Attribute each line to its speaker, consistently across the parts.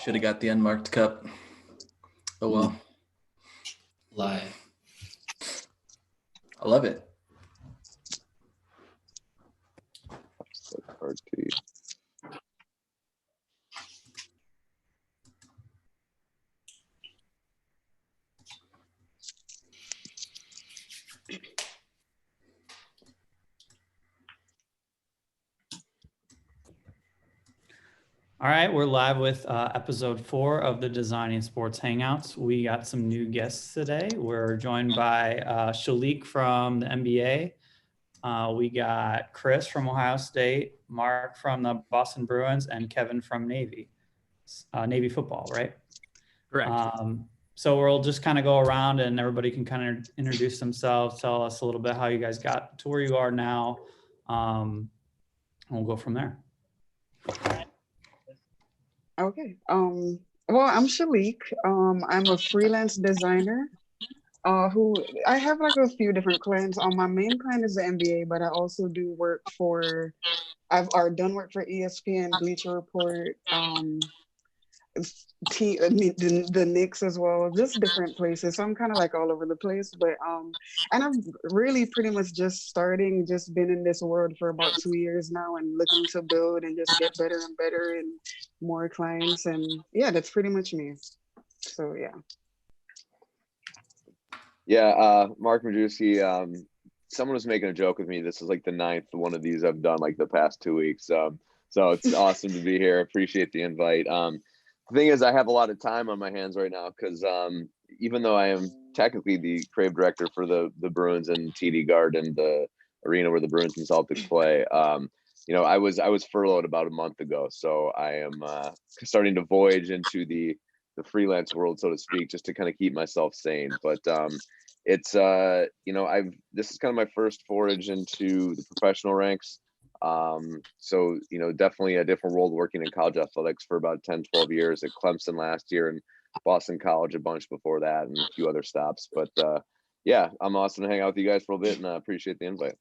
Speaker 1: Should have got the unmarked cup. Oh well.
Speaker 2: Lie.
Speaker 1: I love it.
Speaker 3: All right, we're live with episode 4 of the Designing Sports Hangouts. We got some new guests today. We're joined by Shalik from the NBA. We got Chris from Ohio State, Mark from the Boston Bruins, and Kevin from Navy football, right?
Speaker 4: Correct.
Speaker 3: So we'll just kind of go around and everybody can kind of introduce themselves, tell us a little bit how you guys got to where you are now. And we'll go from there.
Speaker 5: Okay. Well, I'm Shalik. I'm a freelance designer. Who I have like a few different clients. My main client is the NBA, but I also do work for. I've done work for ESPN, Bleacher Report, the Knicks as well, just different places. So I'm kind of like all over the place, but and I'm really pretty much just been in this world for about 2 years now and looking to build and just get better and better and more clients. And yeah, that's pretty much me. So yeah.
Speaker 6: Yeah, Mark Majewski, someone was making a joke with me. This is like the 9th one of these I've done like the past 2 weeks. So it's awesome to be here. Appreciate the invite. The thing is, I have a lot of time on my hands right now because even though I am technically the creative director for the Bruins and TD Garden, the arena where the Bruins and Celtics play, I was furloughed about a month ago. So I am starting to voyage into the freelance world, so to speak, just to kind of keep myself sane. But it's this is kind of my first forage into the professional ranks. So definitely a different world working in college athletics for about 10-12 years at Clemson last year and Boston College a bunch before that and a few other stops. But yeah, I'm awesome to hang out with you guys for a bit and I appreciate the invite.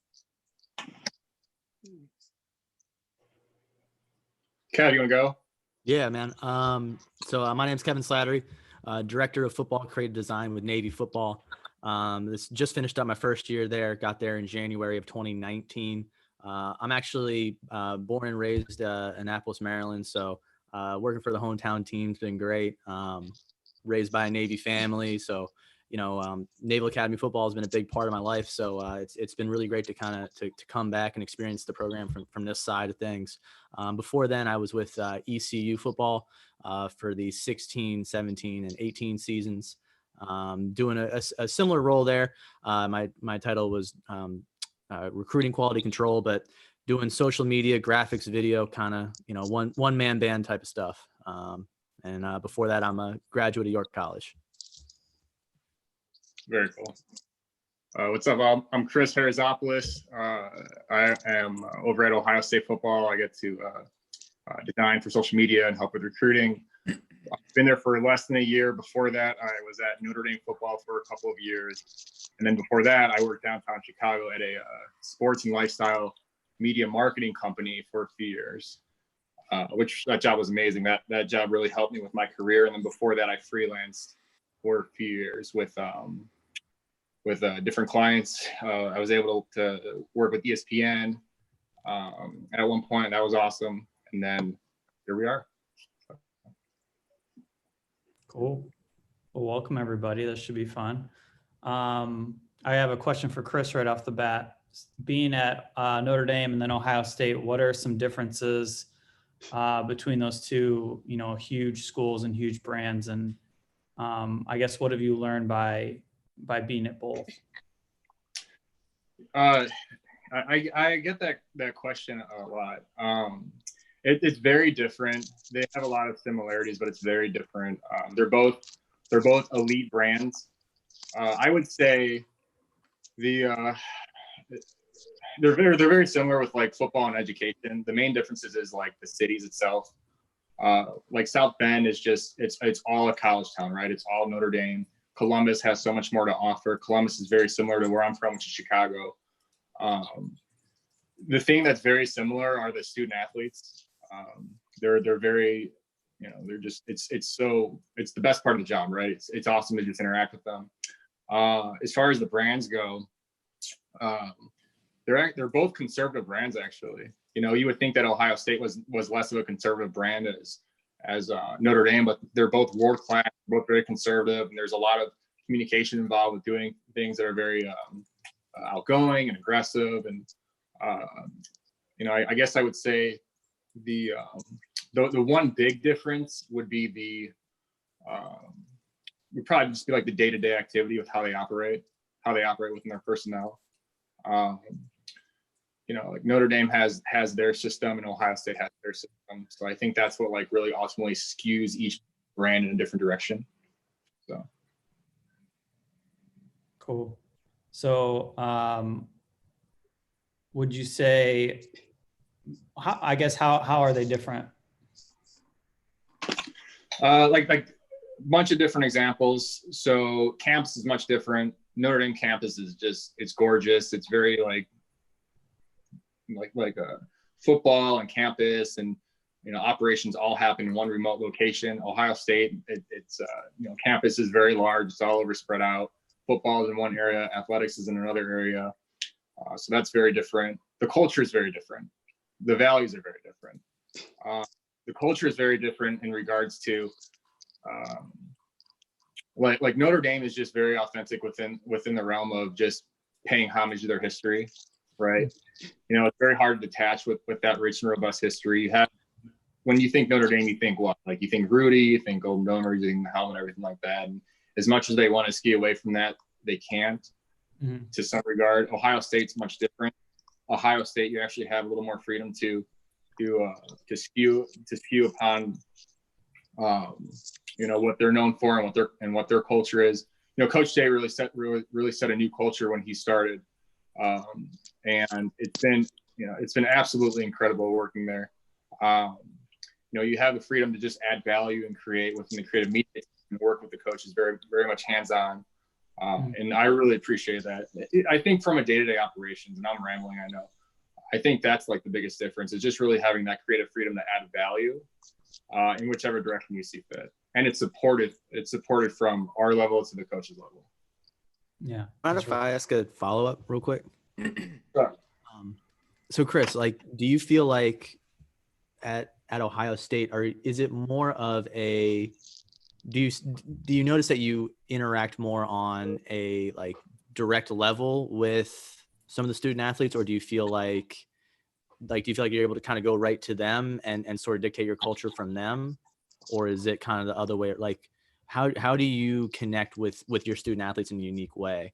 Speaker 4: Kev, you want to go?
Speaker 7: Yeah, man. So my name's Kevin Slattery, Director of Football Creative Design with Navy Football. This just finished up my first year there, got there in January of 2019. I'm actually born and raised in Annapolis, Maryland. So working for the hometown team's been great. Raised by a Navy family. So, Naval Academy football has been a big part of my life. So it's been really great to kind of to come back and experience the program from this side of things. Before then, I was with ECU football for the 16, 17, and 18 seasons, doing a similar role there. My title was recruiting quality control, but doing social media, graphics, video, kind of, one man band type of stuff. And before that, I'm a graduate of York College.
Speaker 4: Very cool. What's up? I'm Chris Harizopoulos. I am over at Ohio State football. I get to design for social media and help with recruiting. I've been there for less than a year. Before that, I was at Notre Dame football for a couple of years. And then before that, I worked downtown Chicago at a sports and lifestyle media marketing company for a few years, which that job was amazing. That job really helped me with my career. And then before that, I freelanced for a few years with different clients. I was able to work with ESPN at one point. That was awesome. And then here we are.
Speaker 3: Cool. Well, welcome everybody. This should be fun. I have a question for Chris right off the bat. Being at Notre Dame and then Ohio State, what are some differences between those two, huge schools and huge brands? And I guess what have you learned by being at both?
Speaker 4: I get that question a lot. It's very different. They have a lot of similarities, but it's very different. They're both elite brands. I would say they're very similar with like football and education. The main differences is like the cities itself. Like South Bend is just it's all a college town, right? It's all Notre Dame. Columbus has so much more to offer. Columbus is very similar to where I'm from, which is Chicago. The thing that's very similar are the student athletes. They're very they're just, it's the best part of the job, right? It's awesome to just interact with them. As far as the brands go, they're both conservative brands, actually. You would think that Ohio State was less of a conservative brand as Notre Dame, but they're both world class, both very conservative, and there's a lot of communication involved with doing things that are very outgoing and aggressive. And I guess I would say the one big difference would be would probably just be like the day-to-day activity with how they operate within their personnel. Like Notre Dame has their system and Ohio State has their system. So I think that's what like really ultimately skews each brand in a different direction. So.
Speaker 3: Cool. So would you say, how are they different?
Speaker 4: Like a bunch of different examples. So campus is much different. Notre Dame campus is it's gorgeous. It's very like a football and campus and operations all happen in one remote location. Ohio State, it's campus is very large. It's all over, spread out. Football is in one area, athletics is in another area. So that's very different. The culture is very different. The values are very different. The culture is very different in regards to like Notre Dame is just very authentic within the realm of just paying homage to their history, right? It's very hard to detach with that rich and robust history. When you think Notre Dame, you think what? Like you think Rudy, you think Golden Domer, you think the helmet, everything like that. And as much as they want to ski away from that, they can't to some regard. Ohio State's much different. Ohio State, you actually have a little more freedom to skew upon what they're known for and what their culture is. Coach Day really set a new culture when he started, and it's been absolutely incredible working there. You have the freedom to just add value and create within the creative media and work with the coaches very, very much hands-on. And I really appreciate that. I think from a day-to-day operations, and I'm rambling, I know, I think that's like the biggest difference is just really having that creative freedom to add value in whichever direction you see fit. And it's supported from our level to the coach's level.
Speaker 7: Yeah. Mind if I ask a follow-up real quick?
Speaker 4: Sure.
Speaker 7: So Chris, do you feel like at Ohio State, or is it more of a, do you notice that you interact more on a direct level with some of the student athletes, or do you feel like you're able to kind of go right to them and sort of dictate your culture from them? Or is it kind of the other way? How do you connect with your student athletes in a unique way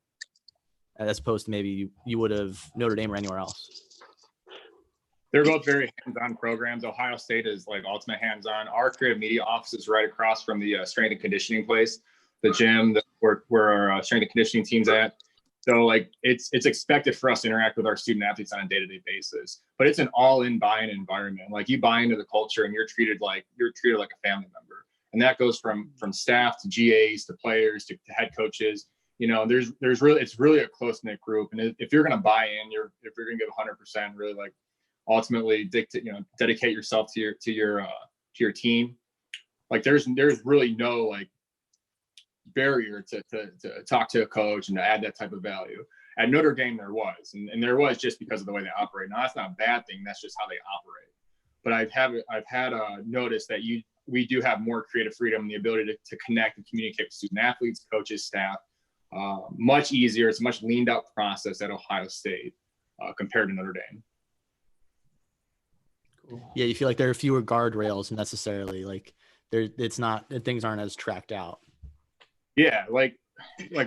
Speaker 7: as opposed to maybe you would have Notre Dame or anywhere else?
Speaker 4: They're both very hands-on programs. Ohio State is like ultimate hands-on. Our creative media office is right across from the strength and conditioning place, the gym where our strength and conditioning team's at. So it's expected for us to interact with our student athletes on a day-to-day basis, but it's an all-in buy-in environment. Like you buy into the culture and you're treated like a family member. And that goes from staff to GAs to players to head coaches. It's really a close-knit group. And if you're going to buy in, if you're going to give 100%, really ultimately dedicate yourself to your team. There's really no barrier to talk to a coach and to add that type of value. At Notre Dame there was, and there was just because of the way they operate. Now that's not a bad thing, that's just how they operate. But I've had noticed that we do have more creative freedom and the ability to connect and communicate with student athletes, coaches, staff, much easier. It's a much leaned out process at Ohio State compared to Notre Dame.
Speaker 7: Yeah, you feel like there are fewer guardrails necessarily. Things aren't as tracked out.
Speaker 4: Yeah, when I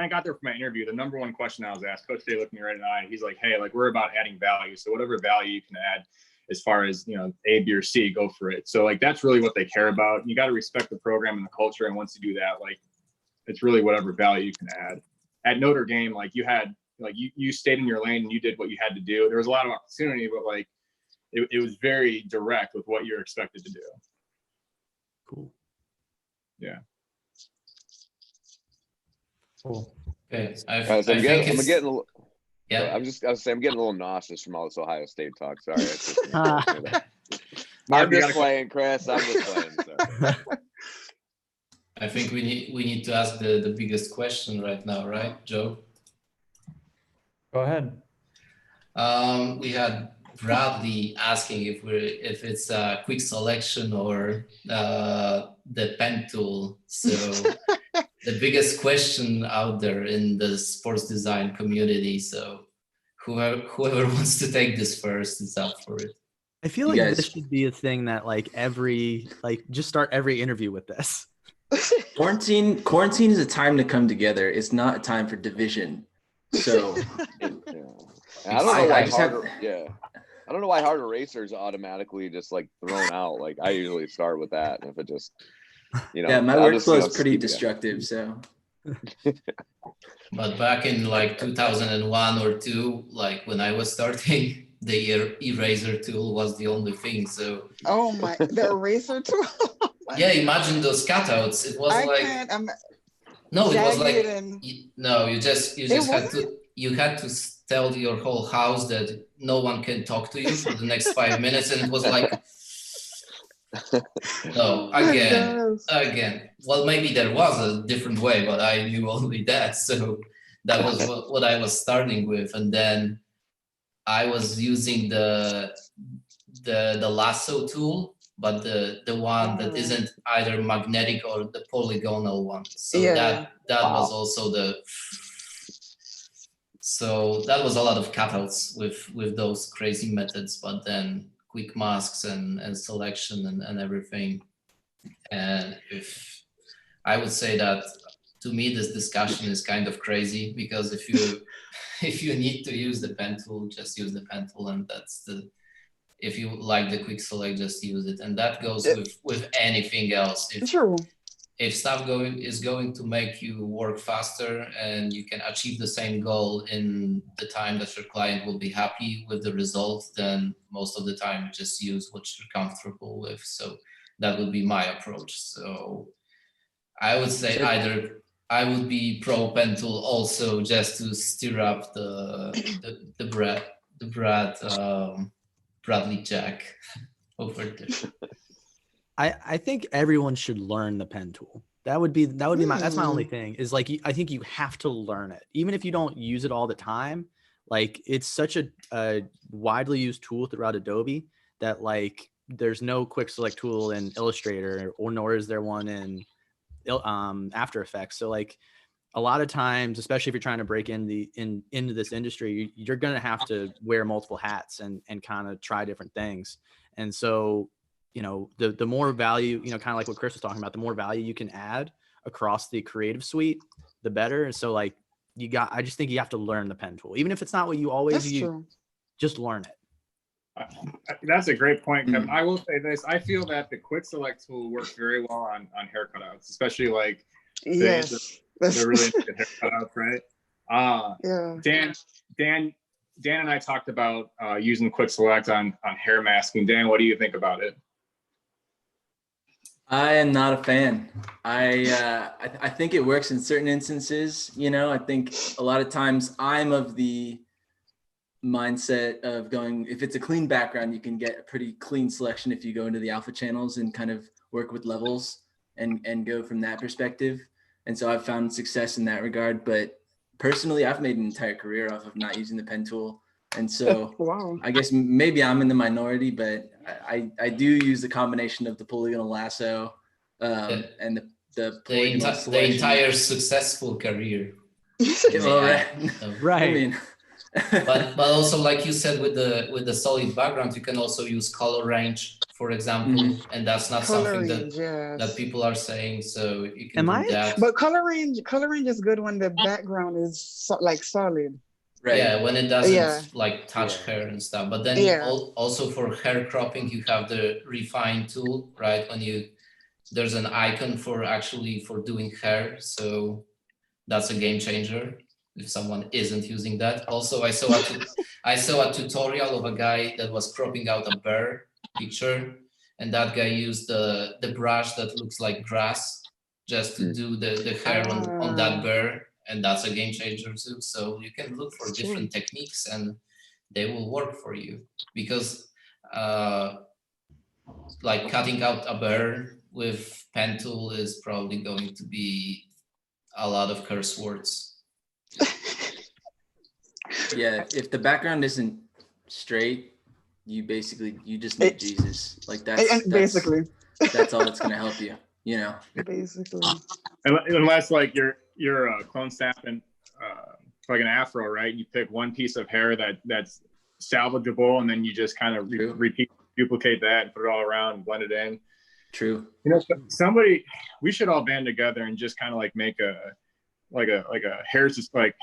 Speaker 4: got there for my interview, the number one question I was asked, Coach Day looked me right in the eye. He's like, "Hey, we're about adding value. So whatever value you can add, as far as A, B, or C, go for it." So that's really what they care about. You got to respect the program and the culture, and once you do that, it's really whatever value you can add. At Notre Dame, you had you stayed in your lane and you did what you had to do. There was a lot of opportunity, but it was very direct with what you're expected to do.
Speaker 7: Cool.
Speaker 4: Yeah.
Speaker 3: Cool.
Speaker 2: Okay.
Speaker 6: I'm getting a
Speaker 2: Yeah.
Speaker 6: I'm getting a little nauseous from all this Ohio State talk. Sorry.
Speaker 4: Mark,
Speaker 6: I'm
Speaker 4: you
Speaker 6: just
Speaker 4: got a
Speaker 6: playing, Chris. I'm just playing. Sir.
Speaker 2: I think we need to ask the biggest question right now, right, Joe?
Speaker 3: Go ahead.
Speaker 2: We had Bradley asking if it's a quick selection or the pen tool. So the biggest question out there in the sports design community. So whoever wants to take this first is up for it.
Speaker 7: I feel
Speaker 1: You
Speaker 7: like
Speaker 1: guys-
Speaker 7: this should be a thing that just start every interview with this.
Speaker 1: Quarantine is a time to come together. It's not a time for division. So
Speaker 6: Yeah. And I don't know why
Speaker 1: I just have-
Speaker 6: I don't know why hard erasers automatically just like thrown out. Like I usually start with that, and if it just,
Speaker 1: yeah, my
Speaker 6: I'll just,
Speaker 1: workflow is pretty
Speaker 6: skip it.
Speaker 1: destructive. So
Speaker 2: But back in like 2001 or 2, like when I was starting, the eraser tool was the only thing. So
Speaker 5: Oh my, the eraser tool.
Speaker 2: yeah, imagine those cutouts. It was
Speaker 5: I
Speaker 2: like
Speaker 5: can't. I'm
Speaker 2: no, it was like
Speaker 5: jagged and
Speaker 2: no, you just
Speaker 5: It
Speaker 2: had to tell your whole house that no one can talk to you for the next 5 minutes, and it was like no,
Speaker 5: oh my
Speaker 2: again.
Speaker 5: gosh.
Speaker 2: Well, maybe there was a different way, but I knew only that. So that was what I was starting with, and then I was using the lasso tool, but the one that
Speaker 5: Oh.
Speaker 2: isn't either magnetic or the polygonal one. So
Speaker 5: Yeah.
Speaker 2: that
Speaker 6: Wow.
Speaker 2: was also so that was a lot of cutouts with those crazy methods, but then quick masks and selection and everything. And if I would say that to me this discussion is kind of crazy, because if you need to use the pen tool, just use the pen tool, and if you like the quick select, just use it. And that goes with anything else.
Speaker 5: True.
Speaker 2: If stuff is going to make you work faster and you can achieve the same goal in the time that your client will be happy with the result, then most of the time you just use what you're comfortable with. So that would be my approach. So I would say either I would be pro pen tool also, just to stir up the Bradley Jack over there.
Speaker 7: I think everyone should learn the pen tool. That's my only thing is like, I think you have to learn it, even if you don't use it all the time. Like it's such a widely used tool throughout Adobe that like there's no quick select tool in Illustrator, or nor is there one in After Effects. So like a lot of times, especially if you're trying to break into this industry, you're going to have to wear multiple hats and kind of try different things. And so, the more value, kind of like what Chris was talking about, the more value you can add across the creative suite, the better. And so like I just think you have to learn the pen tool, even if it's not what you always
Speaker 5: That's
Speaker 7: use,
Speaker 5: true.
Speaker 7: just learn it.
Speaker 4: That's a great point, Kevin. I will say this. I feel that the quick select tool works very well on hair cutouts, especially like
Speaker 5: Yes.
Speaker 4: they're really good hair cutouts, right?
Speaker 5: Yeah.
Speaker 4: Dan and I talked about using quick select on hair masking. Dan, what do you think about it?
Speaker 1: I am not a fan. I think it works in certain instances. I think a lot of times I'm of the mindset of going, if it's a clean background, you can get a pretty clean selection if you go into the alpha channels and kind of work with levels and go from that perspective. And so I've found success in that regard. But personally, I've made an entire career off of not using the pen tool. And so
Speaker 5: Wow.
Speaker 1: I guess maybe I'm in the minority, but I do use the combination of the polygonal lasso and the polygonal
Speaker 2: The
Speaker 1: selection.
Speaker 2: entire successful career.
Speaker 1: Well, right.
Speaker 7: Right.
Speaker 1: I mean,
Speaker 2: but also, like you said, with the solid background, you can also use color range, for example, and that's not
Speaker 5: Color
Speaker 2: something
Speaker 5: range, yes.
Speaker 2: that people are saying. So you can
Speaker 7: Am
Speaker 2: do
Speaker 7: I?
Speaker 2: that.
Speaker 5: But color range is good when the background is like solid.
Speaker 1: right.
Speaker 2: Yeah, when it doesn't
Speaker 5: Yeah.
Speaker 2: like touch hair and stuff. But then
Speaker 5: Yeah.
Speaker 2: also for hair cropping, you have the refine tool, right? There's an icon for doing hair. So that's a game changer if someone isn't using that. Also, I saw a tutorial of a guy that was cropping out a bear picture, and that guy used the brush that looks like grass just to do the hair on that bear, and that's a game changer too. So you can look for different techniques and they will work for you, because like cutting out a bear with pen tool is probably going to be a lot of curse words.
Speaker 1: Yeah, if the background isn't straight, you just need Jesus. Like
Speaker 5: Basically.
Speaker 1: that's all that's gonna help you. You know.
Speaker 5: Basically.
Speaker 4: Unless like you're clone snapping like an afro, right? You pick one piece of hair that's salvageable, and then you just kind of duplicate that and put it all around and blend it in.
Speaker 1: True.
Speaker 4: You know, we should all band together and just kind of like make a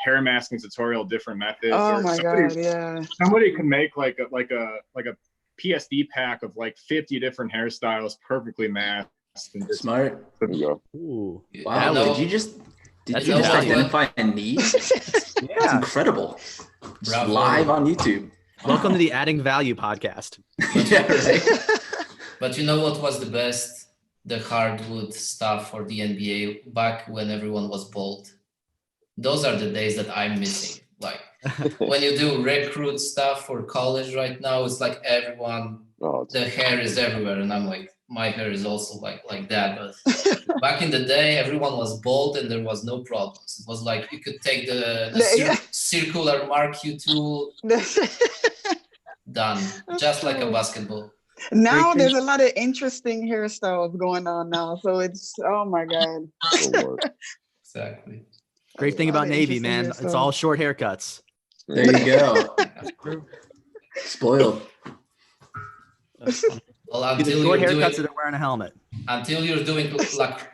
Speaker 4: hair masking tutorial, different methods.
Speaker 5: Oh my God, yeah.
Speaker 4: Somebody can make like a PSD pack of like 50 different hairstyles perfectly masked. And just,
Speaker 1: smart.
Speaker 6: There you go.
Speaker 7: Ooh.
Speaker 1: Wow.
Speaker 2: know-
Speaker 1: Did you just
Speaker 7: That's
Speaker 1: identify a need? It's
Speaker 7: Yeah.
Speaker 1: incredible. Just
Speaker 2: Bravo.
Speaker 1: live on YouTube.
Speaker 7: Welcome to the Adding Value podcast.
Speaker 1: Yeah, right.
Speaker 2: But you know what was the best? The hardwood stuff for the NBA back when everyone was bald. Those are the days that I'm missing. Like when you do recruit stuff for college right now, it's like everyone,
Speaker 6: Oh,
Speaker 2: the hair is everywhere. And I'm like, my hair is also like that. But back in the day, everyone was bald and there was no problems. It was like you could take the circular Mark II tool, done, just like a basketball.
Speaker 5: Now there's a lot of interesting hairstyles going on now. So it's, oh my God.
Speaker 2: Exactly.
Speaker 7: Great thing about Navy, man. It's all short haircuts.
Speaker 1: There you go. Spoiled.
Speaker 2: Well,
Speaker 7: The
Speaker 2: until
Speaker 7: short
Speaker 2: you're
Speaker 7: haircuts
Speaker 2: doing,
Speaker 7: that are wearing a helmet.
Speaker 2: until you're doing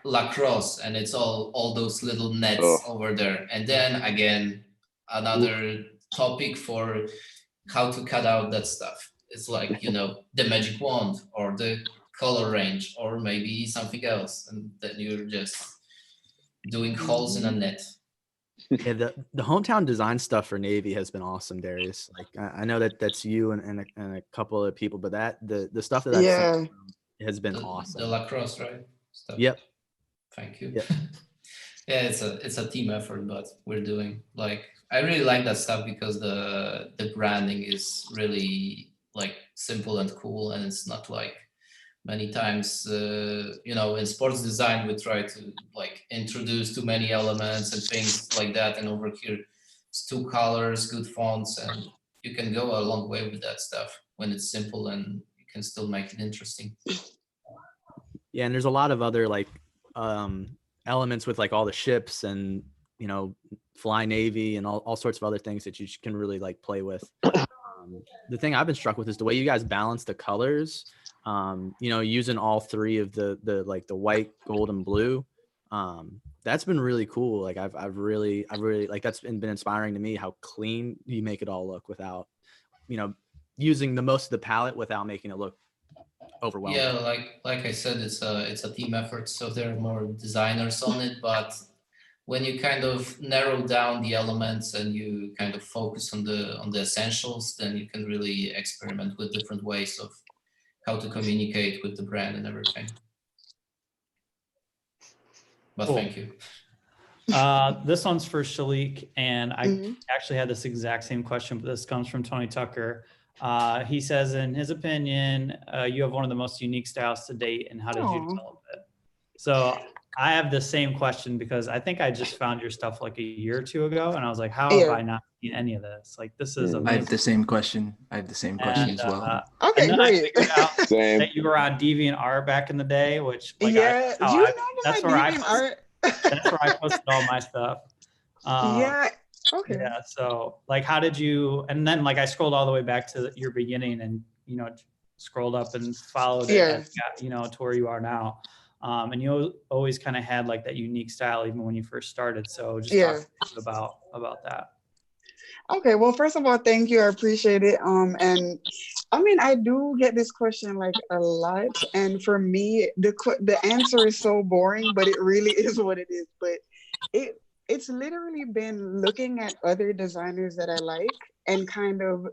Speaker 2: lacrosse and it's all those little nets
Speaker 6: Oh.
Speaker 2: over there. And then again, another topic for how to cut out that stuff. It's like, you know, the magic wand or the color range or maybe something else. And then you're just doing holes in a net.
Speaker 7: Yeah, the hometown design stuff for Navy has been awesome, Darius. Like I know that's you and a couple of people, but the stuff that I've seen has been awesome.
Speaker 2: The lacrosse, right? Stuff.
Speaker 7: Yep.
Speaker 2: Thank you.
Speaker 7: Yep.
Speaker 2: Yeah, it's a team effort, but we're doing like I really like that stuff because the branding is really like simple and cool, and it's not like many times you know, in sports design we try to like introduce too many elements and things like that, and over here it's 2 colors, good fonts, and you can go a long way with that stuff when it's simple and you can still make it interesting.
Speaker 7: Yeah, and there's a lot of other like elements with like all the ships and, you know, Fly Navy and all sorts of other things that you can really like play with. The thing I've been struck with is the way you guys balance the colors. You know, using all 3 of the like the white, gold, and blue. That's been really cool. Like I've really like that's been inspiring to me how clean you make it all look without, you know, using the most of the palette without making it look overwhelming.
Speaker 2: Yeah, like I said, it's a team effort, so there are more designers on it, but when you kind of narrow down the elements and you kind of focus on the essentials, then you can really experiment with different ways of how to communicate with the brand and everything. But
Speaker 3: Cool.
Speaker 2: Thank you.
Speaker 3: This one's for Shalik, and I actually had this exact same question, but this comes from Tony Tucker. He says, in his opinion, you have one of the most unique styles to date, and how did you develop it? So I have the same question because I think I just found your stuff like a year or 2 ago, and I was like, how have I not seen any of this? Like, this is amazing.
Speaker 1: I have the same question. As well.
Speaker 5: Okay, great.
Speaker 6: Same.
Speaker 3: That you were on DeviantArt back in the day, which like
Speaker 5: that's
Speaker 3: where I posted all my stuff.
Speaker 5: Okay.
Speaker 3: Yeah. So like, how did you, and then like I scrolled all the way back to your beginning and, you know, scrolled up and followed it, and got, you know, to where you are now. And you always kind of had like that unique style, even when you first started. So just talk about that.
Speaker 5: Okay, well, first of all, thank you. I appreciate it. And I mean, I do get this question like a lot. And for me, the answer is so boring, but it really is what it is. But it's literally been looking at other designers that I like and kind of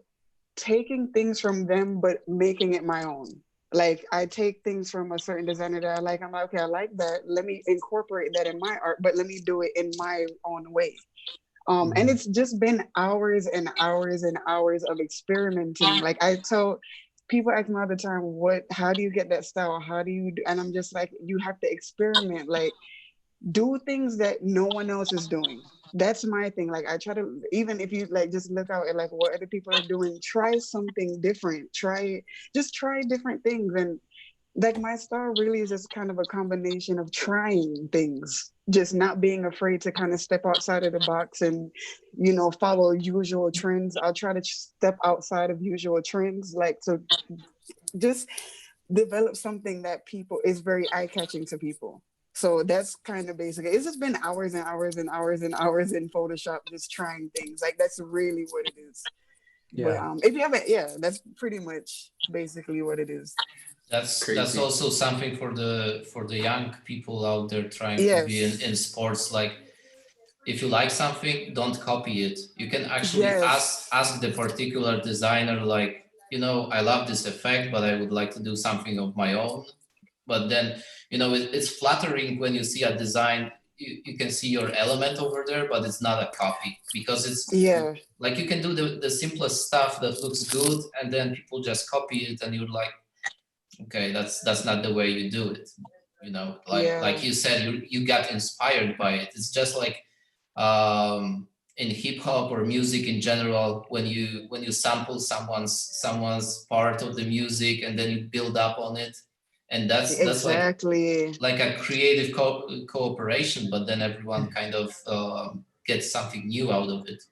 Speaker 5: taking things from them, but making it my own. Like I take things from a certain designer that I like. I'm like, okay, I like that. Let me incorporate that in my art, but let me do it in my own way. And it's just been hours and hours and hours of experimenting. Like I tell people ask me all the time, how do you get that style? How do you do? And I'm just like, you have to experiment, like do things that no one else is doing. That's my thing. Like I try to, even if you like just look out at like what other people are doing, try something different. Just try different things. And like my style really is just kind of a combination of trying things, just not being afraid to kind of step outside of the box and, you know, follow usual trends. I'll try to step outside of usual trends, like to just develop something that people is very eye-catching to people. So that's kind of basically, it's just been hours and hours and hours and hours in Photoshop just trying things. Like that's really what it is. But if you haven't, that's pretty much basically what it is.
Speaker 2: That's
Speaker 1: Crazy.
Speaker 2: also something for the young people out there trying to
Speaker 5: Yes.
Speaker 2: be in sports. Like if you like something, don't copy it. You can actually
Speaker 5: Yes.
Speaker 2: ask the particular designer, like, you know, I love this effect, but I would like to do something of my own. But then, you know, it's flattering when you see a design, you can see your element over there, but it's not a copy, because it's
Speaker 5: Yeah.
Speaker 2: like you can do the simplest stuff that looks good, and then people just copy it, and you're like, okay, that's not the way you do it. You know, like you said, you got inspired by it. It's just like in hip hop or music in general, when you sample someone's part of the music and then you build up on it, and that's
Speaker 5: Exactly.
Speaker 2: like a creative cooperation, but then everyone kind of gets something new out of it.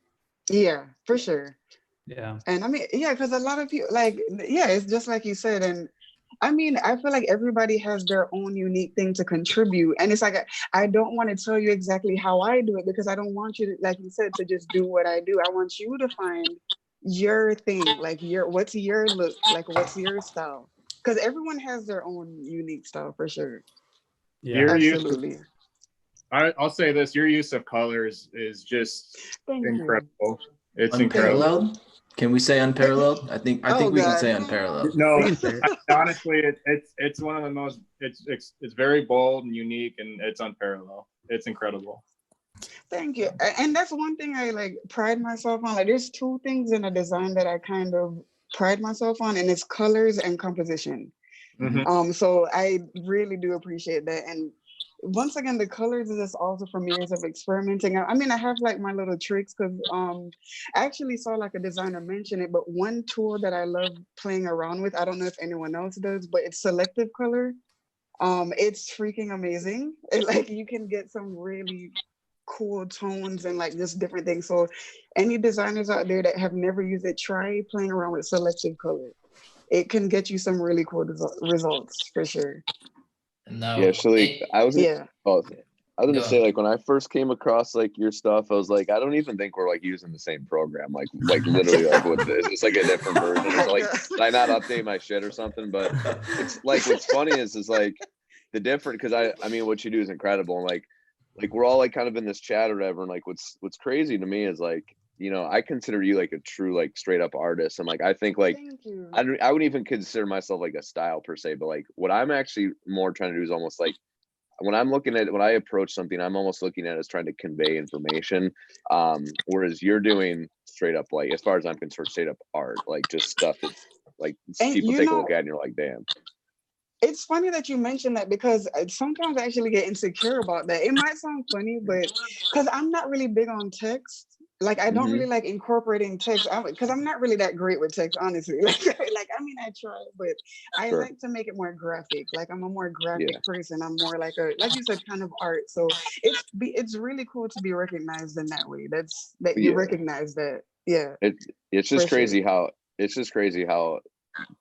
Speaker 5: Yeah, for sure.
Speaker 3: Yeah.
Speaker 5: And I mean, yeah, because a lot of people like, it's just like you said. And I mean, I feel like everybody has their own unique thing to contribute. And it's like, I don't want to tell you exactly how I do it, because I don't want you to, like you said, to just do what I do. I want you to find your thing, like what's your look, like what's your style? Because everyone has their own unique style for sure.
Speaker 3: Yeah.
Speaker 4: Your use
Speaker 5: Absolutely.
Speaker 4: I'll say this: your use of colors is just
Speaker 5: Thank you.
Speaker 4: incredible. It's incredible.
Speaker 1: Unparalleled? Can we say unparalleled? I think
Speaker 5: Oh,
Speaker 1: we can
Speaker 5: God.
Speaker 1: say unparalleled.
Speaker 4: No, honestly, it's one of the most. It's very bold and unique, and it's unparalleled. It's incredible.
Speaker 5: Thank you. And that's one thing I like pride myself on. Like there's two things in a design that I kind of pride myself on, and it's colors and composition.
Speaker 4: Mhm.
Speaker 5: So I really do appreciate that. And once again, the colors is just also from years of experimenting. I mean, I have like my little tricks, because I actually saw like a designer mention it, but one tool that I love playing around with, I don't know if anyone else does, but it's selective color. It's freaking amazing. Like you can get some really cool tones and like just different things. So any designers out there that have never used it, try playing around with selective color. It can get you some really cool results for sure.
Speaker 2: No.
Speaker 6: Yeah, so like I was gonna say, like when I first came across like your stuff, I was like, I don't even think we're like using the same program. Like literally, like with this, it's like a different version. It's like, did I not update my shit or something? But it's like what's funny is like the different, because I mean what you do is incredible, and like we're all like kind of in this chat or whatever, and like what's crazy to me is like, you know, I consider you like a true like straight up artist, and like I think like I wouldn't even consider myself like a style per se, but like what I'm actually more trying to do is almost like when I approach something, I'm almost looking at it as trying to convey information, whereas you're doing straight up, like as far as I'm concerned, straight up art, like just stuff that like people take a look at and you're like, damn.
Speaker 5: It's funny that you mentioned that, because sometimes I actually get insecure about that. It might sound funny, but because I'm not really big on text. Like I don't really like incorporating text, because I'm not really that great with text, honestly. Like I mean, I try, but I like to make it more graphic. Like I'm a more graphic person. I'm more like like you said, kind of art. So it's really cool to be recognized in that way. That you recognize that. Yeah.
Speaker 6: It's just crazy how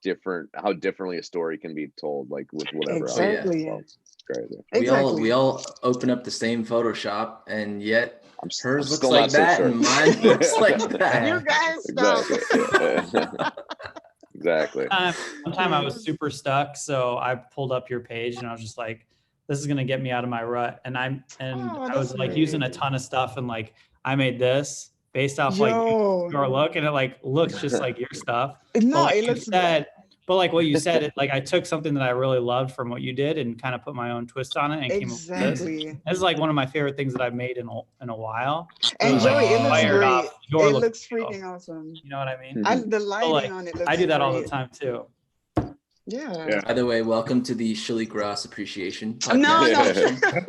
Speaker 6: differently a story can be told, like with whatever
Speaker 5: exactly.
Speaker 6: else. It's crazy.
Speaker 1: We all open up the same Photoshop, and yet hers looks
Speaker 6: still
Speaker 1: like
Speaker 6: not so
Speaker 1: that
Speaker 6: sure.
Speaker 1: and mine looks like that.
Speaker 5: You guys stop.
Speaker 6: Exactly.
Speaker 3: One time I was super stuck, so I pulled up your page and I was just like, this is gonna get me out of my rut. And I was like using a ton of stuff, and like I made this based off like your look, and it like looks just like your stuff.
Speaker 5: No,
Speaker 3: like
Speaker 5: it looks
Speaker 3: but like what you said, it like I took something that I really loved from what you did and kind of put my own twist on it and came up with this. This is like one of my favorite things that I've made in a while.
Speaker 5: And Joey, it looks great. It looks freaking awesome.
Speaker 3: You know what I mean?
Speaker 5: The lighting on it looks
Speaker 3: I do that
Speaker 5: great.
Speaker 3: all the time too.
Speaker 5: Yeah.
Speaker 1: By the way, welcome to the Shalik Ross Appreciation
Speaker 5: No,
Speaker 1: Podcast.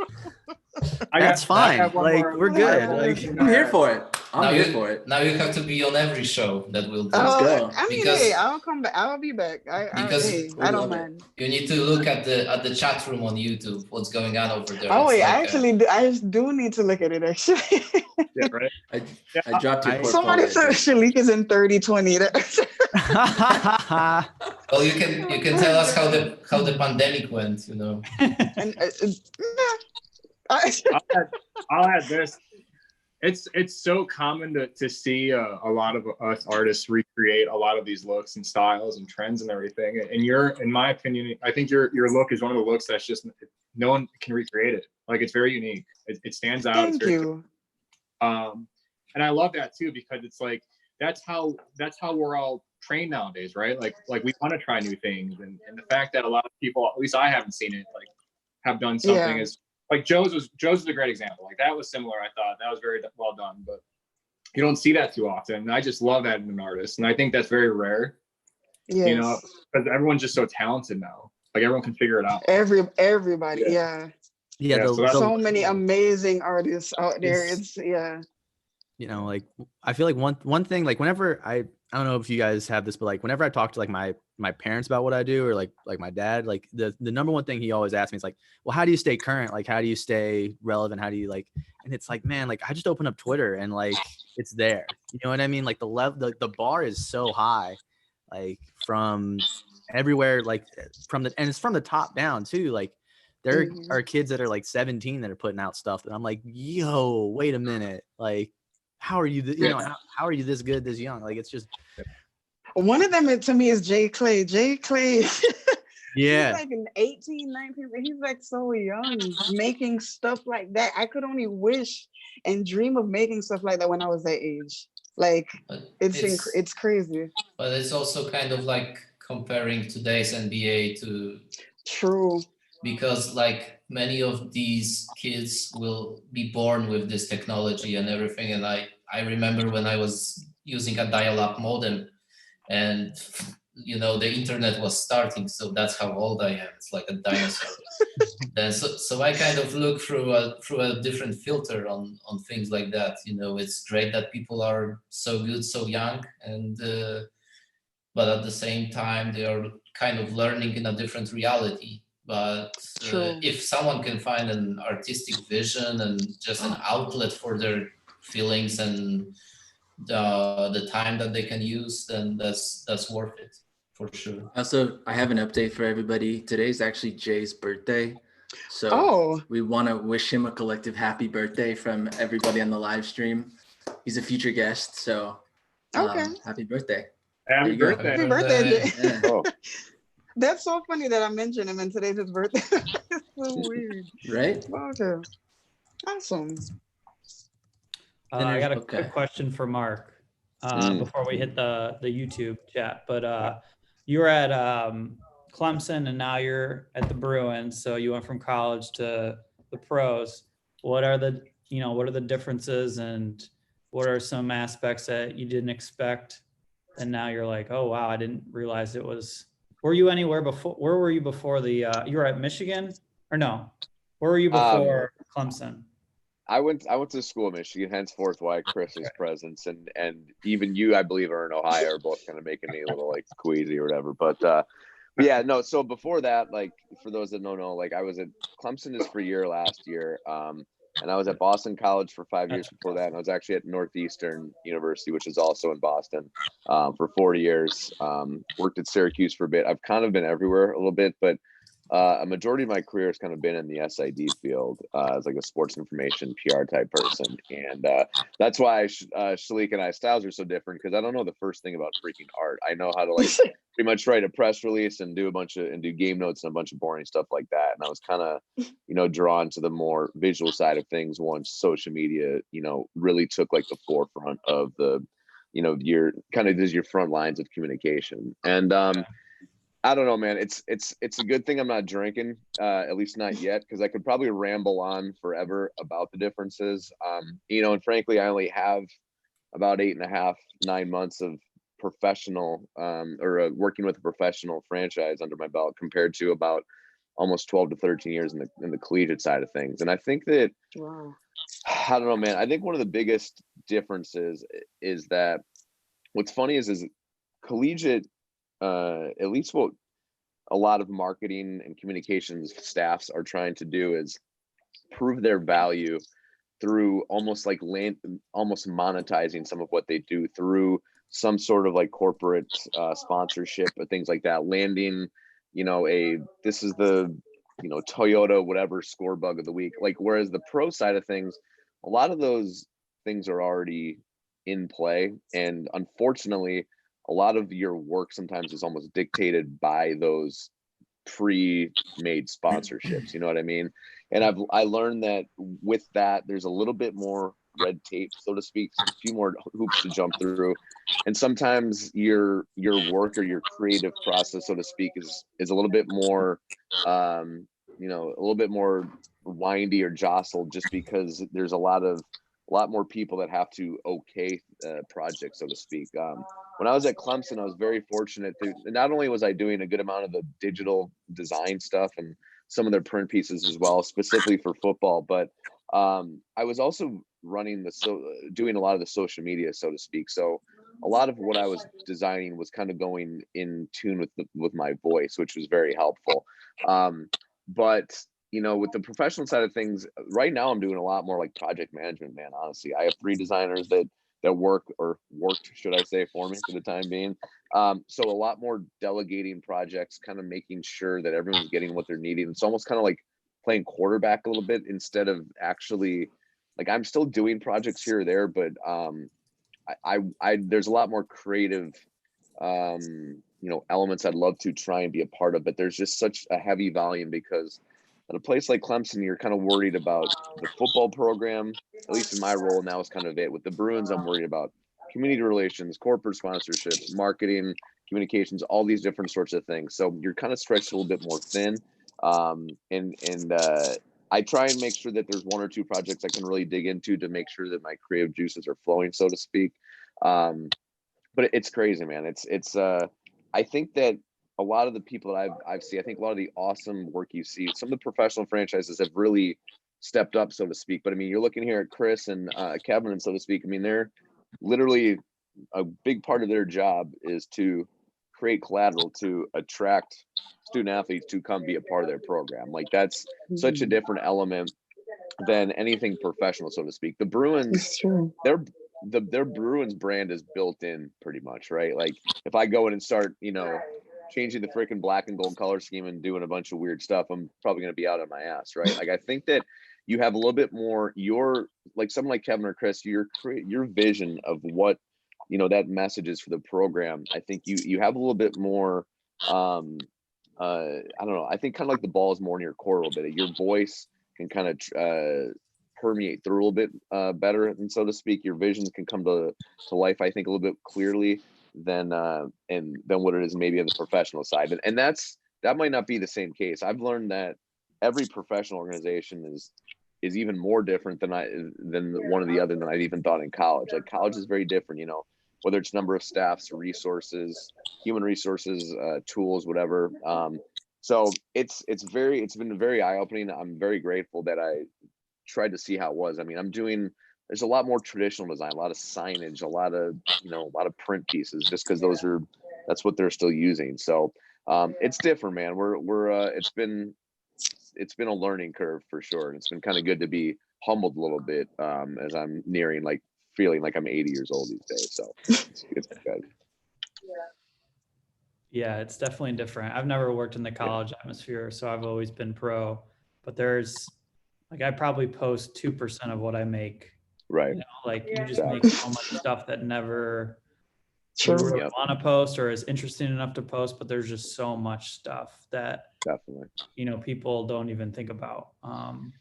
Speaker 7: That's fine. Like, we're good.
Speaker 5: Like,
Speaker 1: I'm here for it.
Speaker 2: Now
Speaker 1: I'm here
Speaker 2: you-
Speaker 1: for it.
Speaker 2: Now you have to be on every show that we'll do.
Speaker 1: Let's go.
Speaker 5: I mean,
Speaker 2: Because-
Speaker 5: hey, I'll come back. I'll be back.
Speaker 2: Because
Speaker 5: Hey,
Speaker 1: we
Speaker 5: I don't
Speaker 1: love it.
Speaker 5: mind.
Speaker 2: You need to look at the chat room on YouTube. What's going on over there?
Speaker 5: Oh
Speaker 2: It's
Speaker 5: wait,
Speaker 2: like,
Speaker 5: I actually do, I just do need to look at it actually.
Speaker 4: Yeah, right.
Speaker 1: I dropped your portfolio.
Speaker 5: Somebody said Shalik is in 30-20.
Speaker 2: well, you can tell us how the pandemic went. You know.
Speaker 5: And,
Speaker 4: I'll add this. It's so common to see a lot of us artists recreate a lot of these looks and styles and trends and everything. And in my opinion, I think your look is one of the looks that's just no one can recreate it. Like, it's very unique. It stands out.
Speaker 5: Thank you.
Speaker 4: And I love that too, because it's like that's how we're all trained nowadays, right? Like we want to try new things, and the fact that a lot of people, at least I haven't seen it, like have done something
Speaker 5: Yeah.
Speaker 4: is like Joe's was a great example. Like, that was similar. I thought that was very well done, but you don't see that too often. And I just love that in an artist, and I think that's very rare.
Speaker 5: Yes.
Speaker 4: You know, because everyone's just so talented now. Like, everyone can figure it out.
Speaker 5: Everybody,
Speaker 4: Yeah.
Speaker 5: yeah.
Speaker 7: Yeah,
Speaker 4: So that's-
Speaker 5: So many amazing artists out there.
Speaker 7: It's-
Speaker 5: It's
Speaker 7: you know, like, I feel like one thing, like, whenever I don't know if you guys have this, but like, whenever I talk to like my parents about what I do, or like my dad, like the number one thing he always asks me is like, well, how do you stay current? Like, how do you stay relevant? How do you like, and it's like, man, like, I just open up Twitter and like, it's there. You know what I mean? Like, the bar is so high, like, from everywhere, like and it's from the top down too. Like, there
Speaker 5: Mhm.
Speaker 7: are kids that are like 17 that are putting out stuff that I'm like, yo, wait a minute. Like, how are you, you know, how are you this good, this young? Like, it's just,
Speaker 5: one of them to me is Jay Clay. Jay Clay.
Speaker 7: yeah.
Speaker 5: He's like an 18, 19, but he's like so young, making stuff like that. I could only wish and dream of making stuff like that when I was that age. Like,
Speaker 2: But
Speaker 5: it's crazy.
Speaker 2: But it's also kind of like comparing today's NBA to,
Speaker 5: True.
Speaker 2: because like many of these kids will be born with this technology and everything. And I remember when I was using a dial-up modem, and you know, the internet was starting, so that's how old I am. It's like a dinosaur. Then so I kind of look through a different filter on things like that. You know, it's great that people are so good so young, and but at the same time they are kind of learning in a different reality. But
Speaker 5: True.
Speaker 2: if someone can find an artistic vision and just an outlet for their feelings and the time that they can use, then that's worth it for sure.
Speaker 1: Also, I have an update for everybody. Today's actually Jay's birthday. So
Speaker 5: Oh,
Speaker 1: we want to wish him a collective happy birthday from everybody on the live stream. He's a future guest, so
Speaker 5: okay.
Speaker 1: happy birthday.
Speaker 4: Happy
Speaker 1: There you go.
Speaker 4: birthday.
Speaker 5: Happy birthday, Jay.
Speaker 1: Yeah,
Speaker 6: Oh,
Speaker 5: That's so funny that I mentioned him and today's his birthday. It's so weird.
Speaker 1: right?
Speaker 5: Okay. Awesome.
Speaker 3: I got a
Speaker 1: Okay.
Speaker 3: quick question for Mark before we hit the YouTube chat. But you were at Clemson and now you're at the Bruins. So you went from college to the pros. What are the differences, and what are some aspects that you didn't expect? And now you're like, oh wow, I didn't realize it was. Were you anywhere before? Where were you before you were at Michigan, or no? Where were you before Clemson?
Speaker 6: I went to school in Michigan, henceforth why Chris's presence and even you, I believe, are in Ohio, are both kind of making me a little like queasy or whatever. But yeah, no. So before that, like, for those that don't know, like, I was at Clemson this for year last year, and I was at Boston College for 5 years before that, and I was actually at Northeastern University, which is also in Boston, for 4 years. Worked at Syracuse for a bit. I've kind of been everywhere a little bit, but a majority of my career has kind of been in the SID field as like a sports information PR type person. And that's why Shalik and I styles are so different, because I don't know the first thing about freaking art. I know how to like pretty much write a press release and do game notes and a bunch of boring stuff like that. And I was kind of, drawn to the more visual side of things once social media, really took like the forefront of the, your kind of your front lines of communication. And I don't know, man. It's a good thing I'm not drinking, at least not yet, because I could probably ramble on forever about the differences. And frankly, I only have about 8.5, 9 months of professional or working with a professional franchise under my belt compared to about almost 12 to 13 years in the collegiate side of things. And I think that,
Speaker 5: Wow.
Speaker 6: I don't know, man, I think one of the biggest differences is that what's funny is collegiate, at least what a lot of marketing and communications staffs are trying to do is prove their value through almost like almost monetizing some of what they do through some sort of like corporate sponsorship or things like that, landing, this is the, Toyota, whatever score bug of the week. Like, whereas the pro side of things, a lot of those things are already in play. And unfortunately, a lot of your work sometimes is almost dictated by those pre-made sponsorships. You know what I mean? And I learned that with that, there's a little bit more red tape, so to speak, a few more hoops to jump through. And sometimes your work or your creative process, so to speak, is a little bit more, a little bit more windy or jostled, just because there's a lot more people that have to okay projects, so to speak. When I was at Clemson, I was very fortunate to, not only was I doing a good amount of the digital design stuff and some of their print pieces as well, specifically for football, but I was also doing a lot of the social media, so to speak. So a lot of what I was designing was kind of going in tune with my voice, which was very helpful. But with the professional side of things, right now I'm doing a lot more like project management, man. Honestly, I have 3 designers that worked, should I say, for me for the time being. So a lot more delegating projects, kind of making sure that everyone's getting what they're needing. It's almost kind of like playing quarterback a little bit, instead of actually, like, I'm still doing projects here or there, but I there's a lot more creative elements I'd love to try and be a part of, but there's just such a heavy volume, because at a place like Clemson, you're kind of worried about the football program. At least in my role now is kind of it. With the Bruins, I'm worried about community relations, corporate sponsorships, marketing, communications, all these different sorts of things. So you're kind of stretched a little bit more thin. I try and make sure that there's 1 or 2 projects I can really dig into to make sure that my creative juices are flowing, so to speak. But it's crazy, man. It's I think that a lot of the people that I've seen, I think a lot of the awesome work you see, some of the professional franchises have really stepped up, so to speak. But I mean, you're looking here at Chris and Kevin, and so to speak. I mean, they're literally, a big part of their job is to create collateral to attract student athletes to come be a part of their program. Like, that's such a different element than anything professional, so to speak. The Bruins,
Speaker 5: It's true.
Speaker 6: their Bruins brand is built in pretty much, right? Like, if I go in and start, changing the freaking black and gold color scheme and doing a bunch of weird stuff, I'm probably going to be out on my ass, right? Like, I think that you have a little bit more, like someone like Kevin or Chris, your vision of what, that message is for the program. I think you have a little bit more, I don't know. I think kind of like the ball is more in your core a little bit. Your voice can kind of permeate through a little bit better, and so to speak, your visions can come to life, I think, a little bit clearly than what it is maybe on the professional side. And that might not be the same case. I've learned that every professional organization is even more different than one or the other than I even thought in college. Like, college is very different, whether it's number of staffs, resources, human resources, tools, whatever. So it's been very eye-opening. I'm very grateful that I tried to see how it was. I mean, there's a lot more traditional design, a lot of signage, a lot of print pieces, just because that's what they're still using. So it's different, man. It's been a learning curve for sure. And it's been kind of good to be humbled a little bit as I'm nearing, like, feeling like I'm 80 years old these days. So it's good.
Speaker 3: Yeah, it's definitely different. I've never worked in the college atmosphere, so I've always been pro, but there's, like, I probably post 2% of what I make.
Speaker 6: Right.
Speaker 3: Like, you just make so much stuff that never you really want to post or is interesting enough to post, but there's just so much stuff that
Speaker 6: definitely,
Speaker 3: people don't even think about. And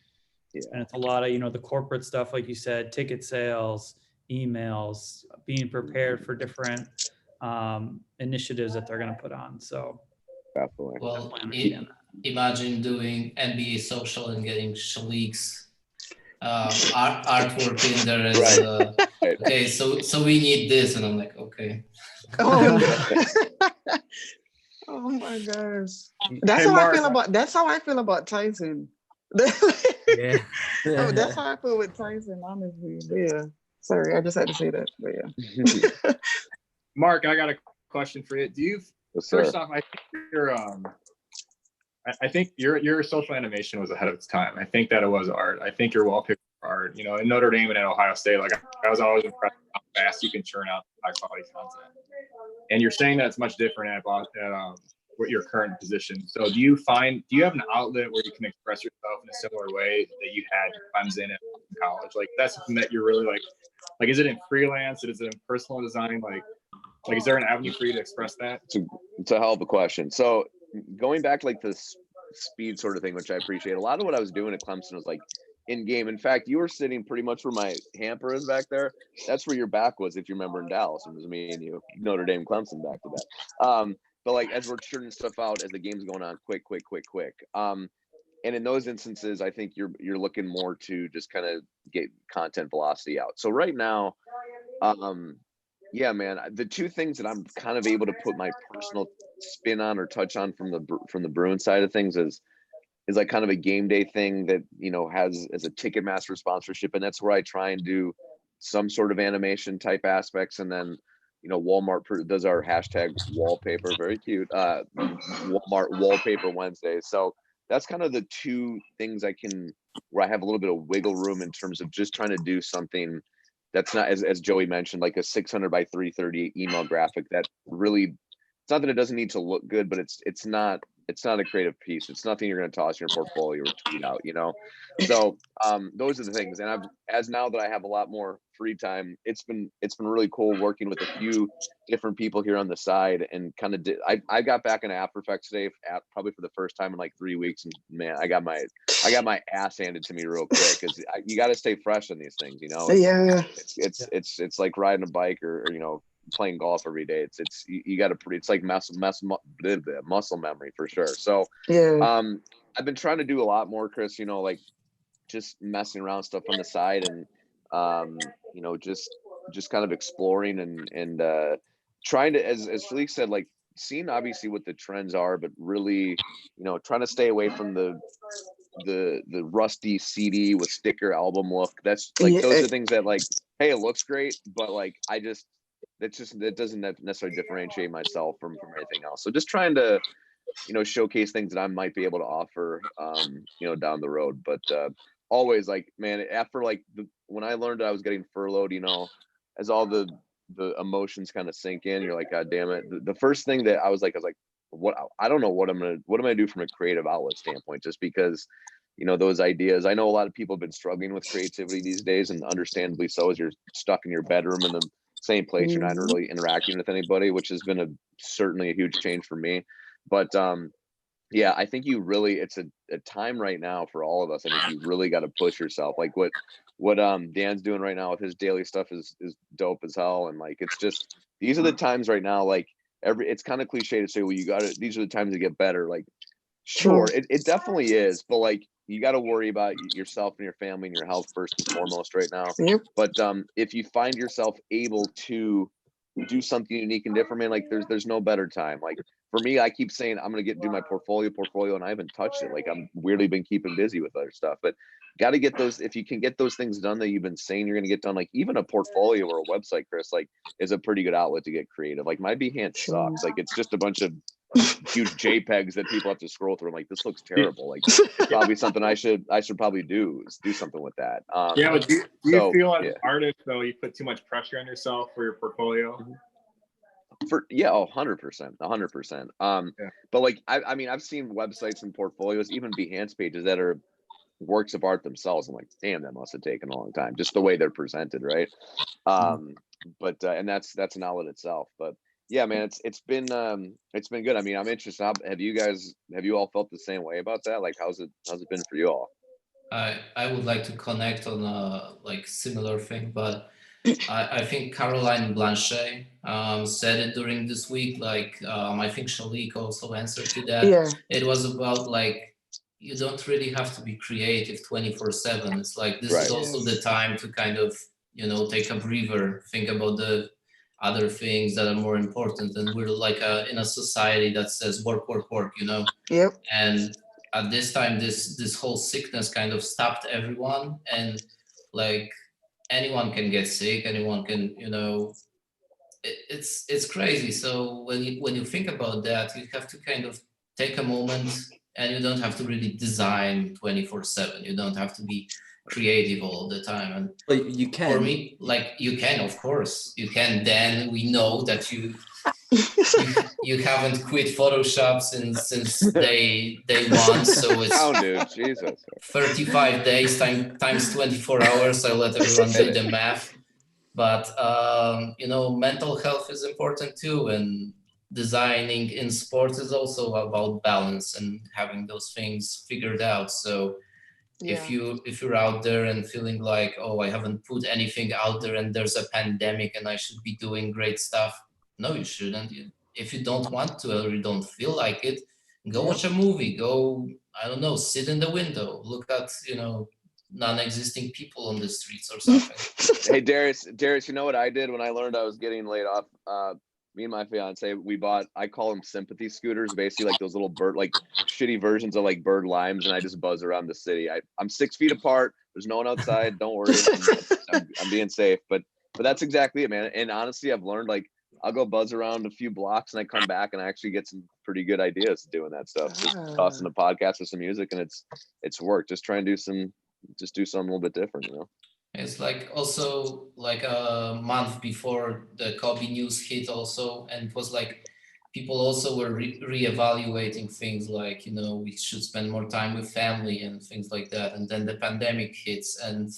Speaker 3: it's a lot of, the corporate stuff, like you said, ticket sales, emails, being prepared for different initiatives that they're going to put on. So
Speaker 6: definitely.
Speaker 2: Well, imagine doing NBA social and getting Shalik's artwork in there as okay, so we need this, and I'm like, okay.
Speaker 5: Oh, oh my gosh. That's
Speaker 4: Hey,
Speaker 5: how I
Speaker 4: Mark.
Speaker 5: feel about Tyson.
Speaker 7: Yeah.
Speaker 5: Oh, that's how I feel with Tyson, honestly. But yeah. Sorry, I just had to say that. But yeah.
Speaker 4: Mark, I got a question for you. Do you
Speaker 6: Yes, sir.
Speaker 4: first off, I think your social animation was ahead of its time. I think that it was art. I think your wallpaper art, you know, in Notre Dame and at Ohio State, like I was always impressed how fast you can churn out high quality content. And you're saying that it's much different at what your current position. So do you have an outlet where you can express yourself in a similar way that you had Clemson and college? Like that's something that you're really like is it in freelance? Is it in personal design? Like is there an avenue for you to express that?
Speaker 6: It's a hell of a question. So going back to like this speed sort of thing, which I appreciate, a lot of what I was doing at Clemson was like in game. In fact, you were sitting pretty much where my hamper is back there. That's where your back was, if you remember, in Dallas. It was me and you, Notre Dame, Clemson, back to back. But like as we're churning stuff out as the game's going on, quick. And in those instances, I think you're looking more to just kind of get content velocity out. So right now, yeah, man, the two things that I'm kind of able to put my personal spin on or touch on from the Bruin side of things is like kind of a game day thing that, you know, has as a Ticketmaster sponsorship. And that's where I try and do some sort of animation type aspects. And then, you know, Walmart does our hashtag wallpaper, very cute, Walmart wallpaper Wednesday. So that's kind of the two things where I have a little bit of wiggle room in terms of just trying to do something that's not, as Joey mentioned, like a 600 by 330 email graphic that really, it's not that it doesn't need to look good, but it's not a creative piece. It's nothing you're going to toss in your portfolio or tweet out, you know? So those are the things. And as now that I have a lot more free time, it's been really cool working with a few different people here on the side and kind of I got back into After Effects today probably for the first time in like 3 weeks. And man, I got my ass handed to me real quick because you got to stay fresh on these things, you know?
Speaker 5: Yeah.
Speaker 6: It's like riding a bike or you know, playing golf every day. It's you got to it's like muscle memory for sure. So
Speaker 5: Yeah.
Speaker 6: I've been trying to do a lot more, Chris, you know, like just messing around stuff on the side and you know, just kind of exploring and trying to, as Philippe said, like seeing obviously what the trends are, but really, you know, trying to stay away from the rusty CD with sticker album look. That's like those are things that like, hey, it looks great, but like that doesn't necessarily differentiate myself from anything else. So just trying to, you know, showcase things that I might be able to offer, you know, down the road. But always like, man, after like when I learned that I was getting furloughed, you know, as all the emotions kind of sink in, you're like, God damn it. The first thing that I was like, what, I don't know what am I gonna do from a creative outlet standpoint, just because, you know, those ideas, I know a lot of people have been struggling with creativity these days, and understandably so, as you're stuck in your bedroom in the same place, you're not really interacting with anybody, which has been certainly a huge change for me. But yeah, I think it's a time right now for all of us. I think you really got to push yourself. Like what Dan's doing right now with his daily stuff is dope as hell. And like, it's just, these are the times right now, like it's kind of cliche to say, well, these are the times to get better. Like, sure, it definitely is, but like, you got to worry about yourself and your family and your health first and foremost right now.
Speaker 5: Yep.
Speaker 6: But if you find yourself able to do something unique and different, man, like there's no better time. Like for me, I keep saying I'm gonna do my portfolio, and I haven't touched it. Like I'm weirdly been keeping busy with other stuff, but got to get those. If you can get those things done that you've been saying you're gonna get done, like even a portfolio or a website, Chris, like is a pretty good outlet to get creative. Like my Behance sucks. Like it's just a bunch of huge JPEGs that people have to scroll through. I'm like, this looks terrible. Like it's probably something I should probably do something with that.
Speaker 4: Yeah, but do you feel as an artist though you put too much pressure on yourself for your portfolio?
Speaker 6: 100%. But like I mean, I've seen websites and portfolios, even Behance pages that are works of art themselves. I'm like, damn, that must have taken a long time, just the way they're presented, right? But and that's an outlet itself. But yeah, man, it's been good. I mean, I'm interested. Have you all felt the same way about that? Like, how's it been for you all?
Speaker 2: I would like to connect on a like similar thing, but I think Caroline Blanchet said it during this week. Like I think Shalik also answered to that.
Speaker 5: Yeah.
Speaker 2: It was about like you don't really have to be creative 24/7. It's like this is also the time to kind of take a breather, think about the other things that are more important. And we're like in a society that says work, work, work,
Speaker 5: Yep.
Speaker 2: and at this time, this whole sickness kind of stopped everyone, and like anyone can get sick, anyone can, it's crazy. So when you think about that, you have to kind of take a moment, and you don't have to really design 24/7. You don't have to be creative all the time. And
Speaker 1: But you
Speaker 2: for
Speaker 1: can.
Speaker 2: me, like, you can, of course you can. Then we know that you haven't quit Photoshop since day one, so it's
Speaker 6: Down, dude. Jesus.
Speaker 2: 35 days times 24 hours. I let everyone do the math. But mental health is important too, and designing in sports is also about balance and having those things figured out. So if you're out there and feeling like, oh, I haven't put anything out there and there's a pandemic and I should be doing great stuff, no, you shouldn't. If you don't want to or you don't feel like it, go watch a movie. Go, I don't know, sit in the window, look at non-existing people on the streets or something.
Speaker 6: Hey, Darius, you know what I did when I learned I was getting laid off? Me and my fiance, we bought, I call them sympathy scooters, basically like those little bird, like shitty versions of like bird limes, and I just buzz around the city. I'm 6 feet apart. There's no one outside. Don't worry, I'm being safe. But that's exactly it, man. And honestly, I've learned, like, I'll go buzz around a few blocks and I come back and I actually get some pretty good ideas doing that stuff. Just tossing a podcast with some music, and it's worked. Just try and do something a little bit different,
Speaker 2: It's like also like a month before the Kobe news hit also, and it was like people also were reevaluating things like, we should spend more time with family and things like that. And then the pandemic hits, and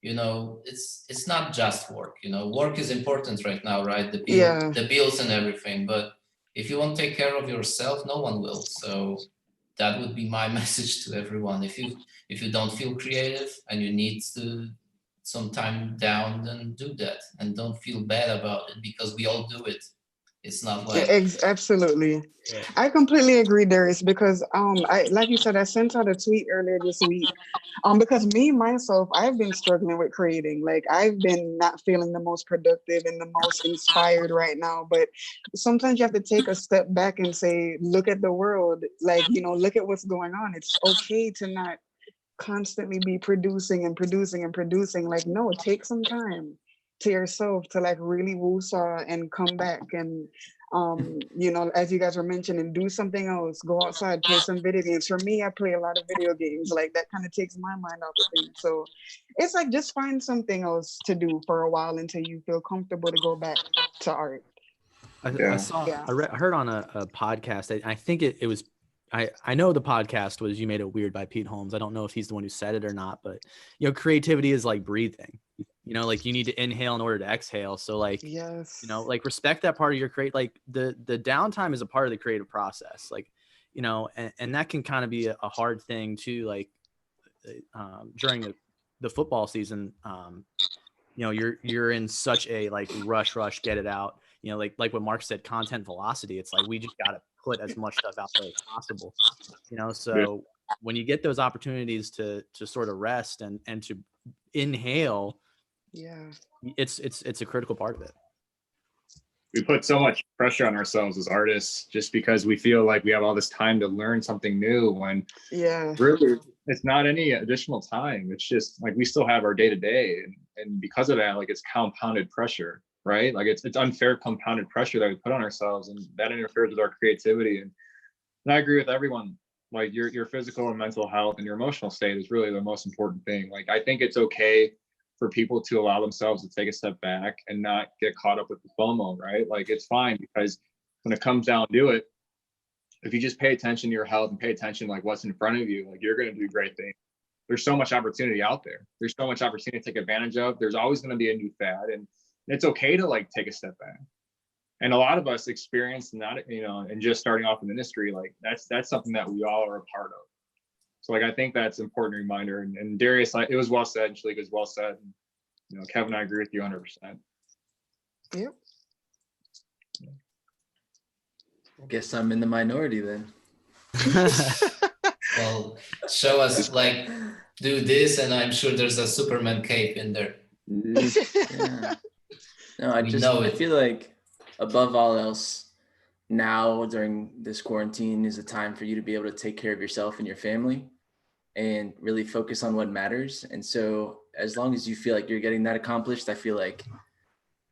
Speaker 2: it's not just work. Work is important right now, right? The bills and everything. But if you won't take care of yourself, no one will. So that would be my message to everyone. If you don't feel creative and you need some time down, then do that, and don't feel bad about it, because we all do it. It's not like
Speaker 5: Absolutely. I completely agree, Darius, because I, like you said, I sent out a tweet earlier this week. Because me myself, I've been struggling with creating. Like, I've been not feeling the most productive and the most inspired right now. But sometimes you have to take a step back and say, look at the world. Like, look at what's going on. It's okay to not constantly be producing and producing and producing. Like, no, take some time to yourself to like really woosah and come back and as you guys were mentioning, do something else, go outside, play some video games. For me, I play a lot of video games. Like, that kind of takes my mind off of things. So it's like, just find something else to do for a while until you feel comfortable to go back to art.
Speaker 7: I heard on a podcast, I think it was, I know the podcast was You Made It Weird by Pete Holmes. I don't know if he's the one who said it or not, but creativity is like breathing. Like, you need to inhale in order to exhale. So like,
Speaker 5: yes,
Speaker 7: like, respect that part of your like the downtime is a part of the creative process. Like, and that can kind of be a hard thing too. Like, during the football season, you're in such a like rush, get it out. Like what Mark said, content velocity. It's like, we just got to put as much stuff out there as possible. So when you get those opportunities to sort of rest and to inhale, it's a critical part of it.
Speaker 4: We put so much pressure on ourselves as artists just because we feel like we have all this time to learn something new, when really it's not any additional time. It's just like, we still have our day-to-day, and because of that, like, it's compounded pressure, right? Like, it's unfair compounded pressure that we put on ourselves, and that interferes with our creativity. And I agree with everyone. Like, your physical and mental health and your emotional state is really the most important thing. Like, I think it's okay for people to allow themselves to take a step back and not get caught up with the FOMO, right? Like, it's fine, because when it comes down to it, if you just pay attention to your health and pay attention like what's in front of you, like, you're going to do great things. There's so much opportunity out there. There's so much opportunity to take advantage of. There's always going to be a new fad, and it's okay to like take a step back. And a lot of us experience that, and just starting off in the industry, like, that's something that we all are a part of. So like, I think that's an important reminder. And Darius, like, it was well said, Shalik, it was well said. And, Kevin, I agree with you 100%.
Speaker 5: Yep.
Speaker 1: I guess I'm in the minority then.
Speaker 2: Well, show us, like, do this, and I'm sure there's a Superman cape in there.
Speaker 1: Yeah. No,
Speaker 2: We know
Speaker 1: I
Speaker 2: it.
Speaker 1: feel like above all else, now during this quarantine is a time for you to be able to take care of yourself and your family and really focus on what matters. And so as long as you feel like you're getting that accomplished, I feel like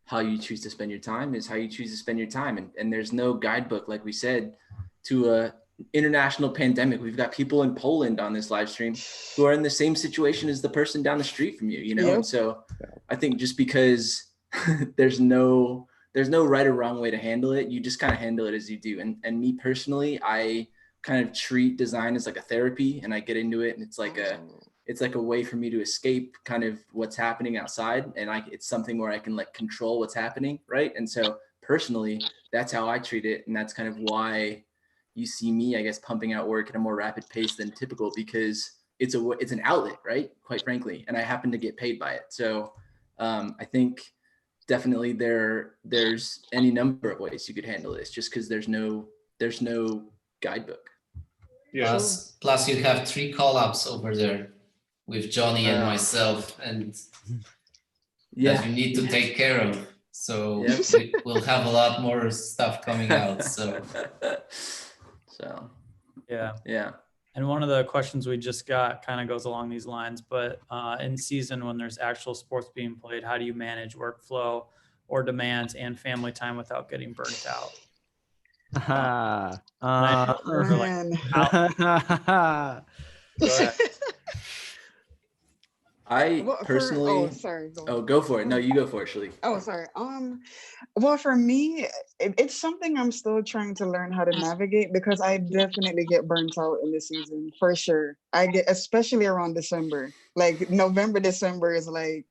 Speaker 1: how you choose to spend your time is how you choose to spend your time. And there's no guidebook, like we said, to a international pandemic. We've got people in Poland on this live stream who are in the same situation as the person down the street from you, you know?
Speaker 5: Yep.
Speaker 1: And so I think just because there's no right or wrong way to handle it, you just kind of handle it as you do. And me personally, I kind of treat design as like a therapy, and I get into it, and it's like a way for me to escape kind of what's happening outside, and it's something where I can like control what's happening, right? And so personally, that's how I treat it, and that's kind of why you see me, I guess, pumping out work at a more rapid pace than typical, because it's an outlet, right? Quite frankly, and I happen to get paid by it. So I think definitely there's any number of ways you could handle this, just because there's no guidebook.
Speaker 4: Yeah.
Speaker 2: Plus you have 3 collabs over there with Johnny and myself, and that you need to take care of. So we'll have a lot more stuff coming out. So
Speaker 3: yeah. And one of the questions we just got kind of goes along these lines, but in season, when there's actual sports being played, how do you manage workflow or demands and family time without getting burnt out?
Speaker 5: Man.
Speaker 3: Go ahead.
Speaker 1: I
Speaker 5: Well,
Speaker 1: personally,
Speaker 5: sorry.
Speaker 1: go for it. No, you go for it, Shalik.
Speaker 5: Oh, sorry. Well, for me, it's something I'm still trying to learn how to navigate, because I definitely get burnt out in the season for sure. I get, especially around December, like November, December is like,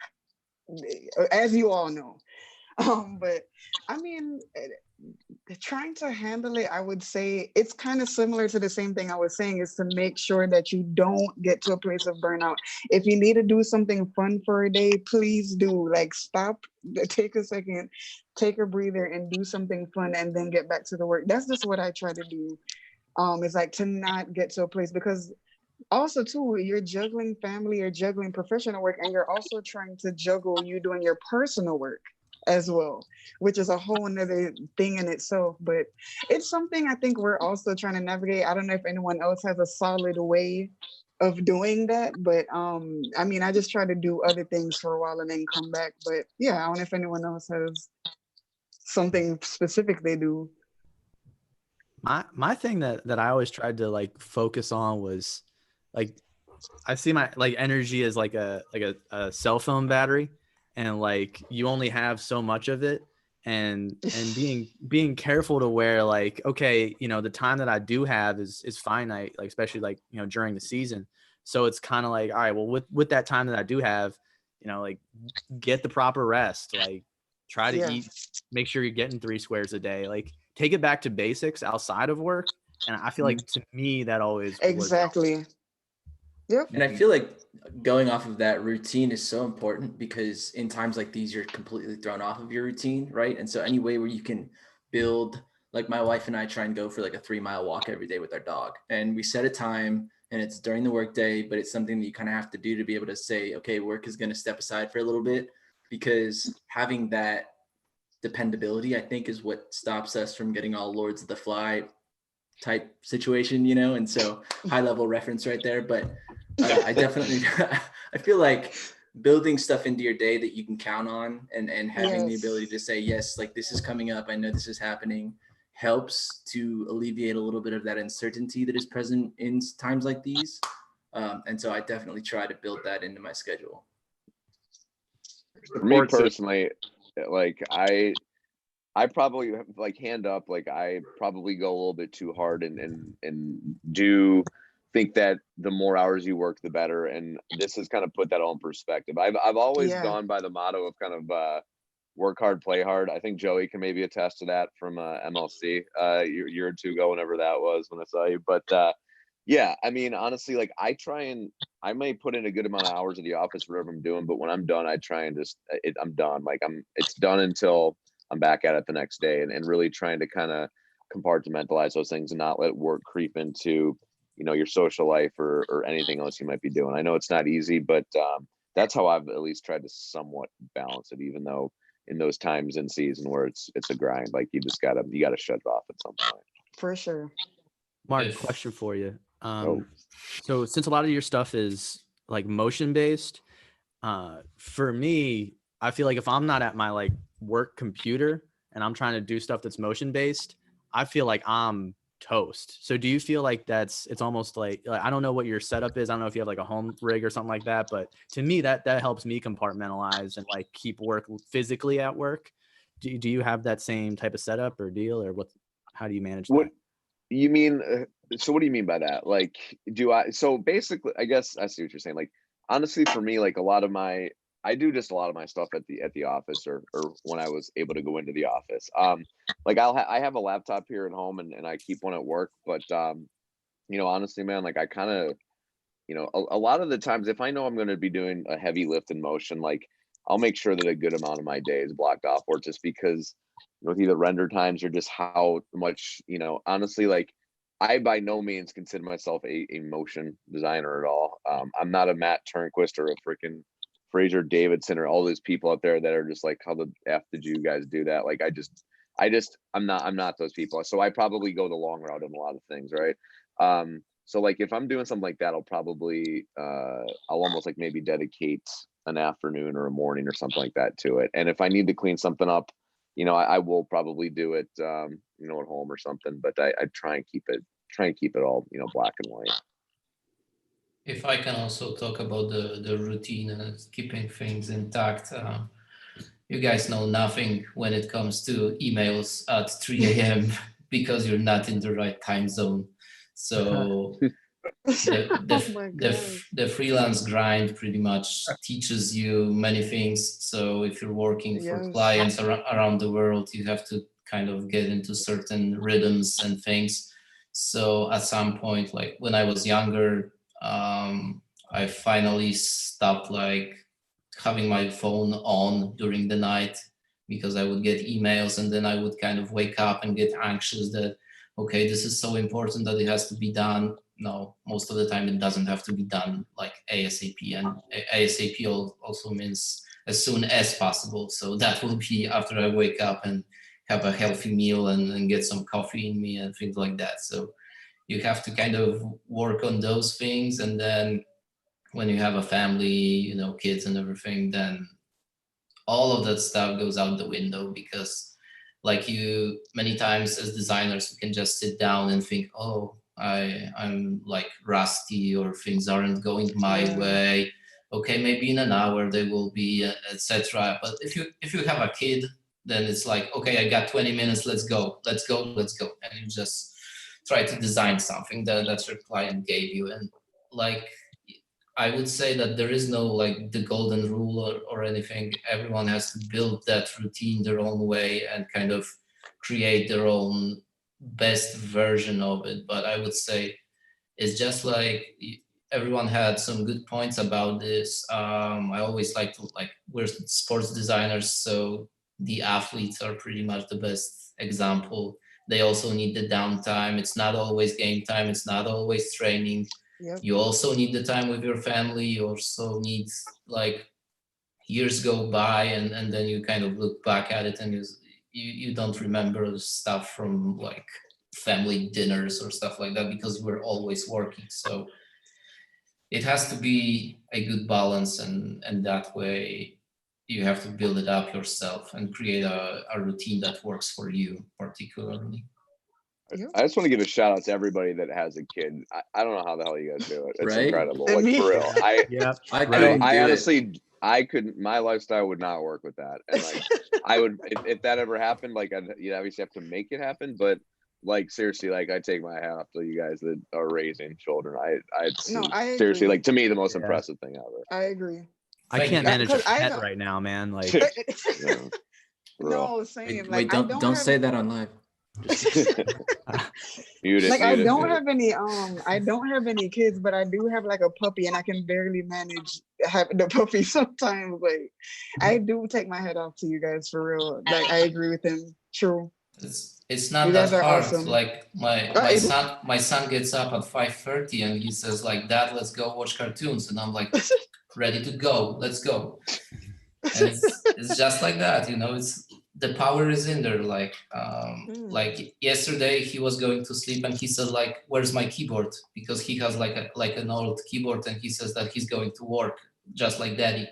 Speaker 5: as you all know. But I mean, trying to handle it, I would say it's kind of similar to the same thing I was saying, is to make sure that you don't get to a place of burnout. If you need to do something fun for a day, please do. Like, stop, take a second, take a breather, and do something fun, and then get back to the work. That's just what I try to do. Is like to not get to a place, because also too, you're juggling family, you're juggling professional work, and you're also trying to juggle you doing your personal work as well, which is a whole nother thing in itself. But it's something I think we're also trying to navigate. I don't know if anyone else has a solid way of doing that, but I mean, I just try to do other things for a while and then come back. But yeah, I don't know if anyone else has something specific they do.
Speaker 7: My thing that I always tried to like focus on was like, I see my like energy as like a cell phone battery, and like you only have so much of it, and being careful to where like, okay, you know, the time that I do have is finite, like especially like, you know, during the season. So it's kind of like, all right, well, with that time that I do have, you know, like get the proper rest, like try to eat, make sure you're getting 3 squares a day, like take it back to basics outside of work. And I feel like to me that always
Speaker 5: Exactly. Yep.
Speaker 1: And I feel like going off of that routine is so important, because in times like these, you're completely thrown off of your routine, right? And so any way where you can build, like my wife and I try and go for like a 3-mile walk every day with our dog. And we set a time, and it's during the workday, but it's something that you kind of have to do to be able to say, okay, work is going to step aside for a little bit, because having that dependability, I think, is what stops us from getting all Lords of the Fly type situation, you know? And so high level reference right there. But I definitely, I feel like building stuff into your day that you can count on, and having the ability to say, yes, like this is coming up, I know this is happening, helps to alleviate a little bit of that uncertainty that is present in times like these. And so I definitely try to build that into my schedule.
Speaker 6: For me personally, like I probably, like, hand up, like I probably go a little bit too hard, and do think that the more hours you work, the better. And this has kind of put that all in perspective. I've always gone by the motto of kind of work hard, play hard. I think Joey can maybe attest to that from MLC a year or two ago, whenever that was, when I saw you. But yeah, I mean, honestly, like I may put in a good amount of hours at the office, whatever I'm doing, but when I'm done, I try and just, I'm done. Like it's done until I'm back at it the next day, and really trying to kind of compartmentalize those things and not let work creep into, you know, your social life or anything else you might be doing. I know it's not easy, but that's how I've at least tried to somewhat balance it, even though in those times in season where it's a grind, like you gotta shut it off at some point.
Speaker 5: For sure.
Speaker 7: Mark,
Speaker 2: If-
Speaker 7: question for you.
Speaker 6: Oh.
Speaker 7: So since a lot of your stuff is like motion based, for me, I feel like if I'm not at my like work computer and I'm trying to do stuff that's motion based, I feel like I'm toast. So do you feel like it's almost like I don't know what your setup is. I don't know if you have like a home rig or something like that, but to me that helps me compartmentalize and like keep work physically at work. Do you have that same type of setup or deal, or how do you manage
Speaker 6: What
Speaker 7: that?
Speaker 6: you mean? So what do you mean by that? Like, so basically, I guess I see what you're saying. Like, honestly, for me, like I do just a lot of my stuff at the office or when I was able to go into the office. Like I have a laptop here at home and I keep one at work, but honestly, man, like I kind of, a lot of the times if I know I'm going to be doing a heavy lift in motion, like I'll make sure that a good amount of my day is blocked off, or just because with either render times or just how much, honestly, like I by no means consider myself a motion designer at all. I'm not a Matt Turnquist or a freaking Fraser Davidson or all these people out there that are just like, how the F did you guys do that? Like, I'm not those people. So I probably go the long route in a lot of things. Right. So like, if I'm doing something like that, I'll almost like maybe dedicate an afternoon or a morning or something like that to it. And if I need to clean something up, I will probably do it, at home or something, but I try and keep it all, black and white.
Speaker 2: If I can also talk about the routine and keeping things intact, you guys know nothing when it comes to emails at 3 a.m. because you're not in the right time zone. So
Speaker 5: Oh my God.
Speaker 2: the freelance grind pretty much teaches you many things. So if you're working for
Speaker 5: Yes.
Speaker 2: clients around the world, you have to kind of get into certain rhythms and things. So at some point, like when I was younger, I finally stopped like having my phone on during the night, because I would get emails and then I would kind of wake up and get anxious that, okay, this is so important that it has to be done. No, most of the time it doesn't have to be done like ASAP, and ASAP also means as soon as possible. So that will be after I wake up and have a healthy meal and get some coffee in me and things like that. So you have to kind of work on those things, and then when you have a family, kids and everything, then all of that stuff goes out the window, because like many times as designers, we can just sit down and think, oh, I'm like rusty, or things aren't going my
Speaker 5: Yeah.
Speaker 2: way. Okay, maybe in an hour they will be, etc. But if you have a kid, then it's like, okay, I got 20 minutes, let's go. And you just try to design something that your client gave you. And like, I would say that there is no like the golden rule or anything. Everyone has to build that routine their own way and kind of create their own best version of it. But I would say it's just like everyone had some good points about this. I always we're sports designers, so the athletes are pretty much the best example. They also need the downtime. It's not always game time. It's not always training.
Speaker 5: Yep.
Speaker 2: You also need the time with your family. You also need, like, years go by and then you kind of look back at it and you don't remember stuff from like family dinners or stuff like that, because we're always working. So it has to be a good balance, and that way you have to build it up yourself and create a routine that works for you particularly.
Speaker 5: Yep.
Speaker 6: I just want to give a shout out to everybody that has a kid. I don't know how the hell you guys do it. It's
Speaker 1: Right?
Speaker 6: incredible.
Speaker 5: And
Speaker 6: Like,
Speaker 5: me.
Speaker 6: for real.
Speaker 7: Yeah.
Speaker 1: I
Speaker 6: I
Speaker 1: couldn't do it.
Speaker 6: honestly, I couldn't. My lifestyle would not work with that. And like, I would, if that ever happened, like, you'd obviously have to make it happen. But like, seriously, like, I take my hat off to you guys that are raising children.
Speaker 5: No, I
Speaker 6: seriously,
Speaker 5: agree.
Speaker 6: like, to me, the most
Speaker 7: Yeah.
Speaker 6: impressive thing ever.
Speaker 5: I agree.
Speaker 7: I
Speaker 2: Thank
Speaker 7: can't
Speaker 2: you.
Speaker 7: manage a
Speaker 5: 'Cause I-
Speaker 7: pet right now, man. Like,
Speaker 6: Yeah, for real.
Speaker 5: No, same.
Speaker 1: Wait,
Speaker 5: Like, I
Speaker 1: don't
Speaker 5: have,
Speaker 1: say that on live.
Speaker 6: Mute it.
Speaker 5: like, I
Speaker 6: mute it,
Speaker 5: don't
Speaker 6: mute it.
Speaker 5: have any I don't have any kids, but I do have like a puppy, and I can barely manage having the puppy sometimes. Like, I do take my head off to you guys, for real. Like, I agree with him. True.
Speaker 2: It's not
Speaker 5: You guys
Speaker 2: that
Speaker 5: are
Speaker 2: hard.
Speaker 5: awesome.
Speaker 2: Like my son gets up at 5:30 and he says like, Dad, let's go watch cartoons. And I'm like, ready to go. Let's go. And it's just like that, it's the power is in there. Like yesterday he was going to sleep and he said like, where's my keyboard? Because he has like an old keyboard and he says that he's going to work just like daddy.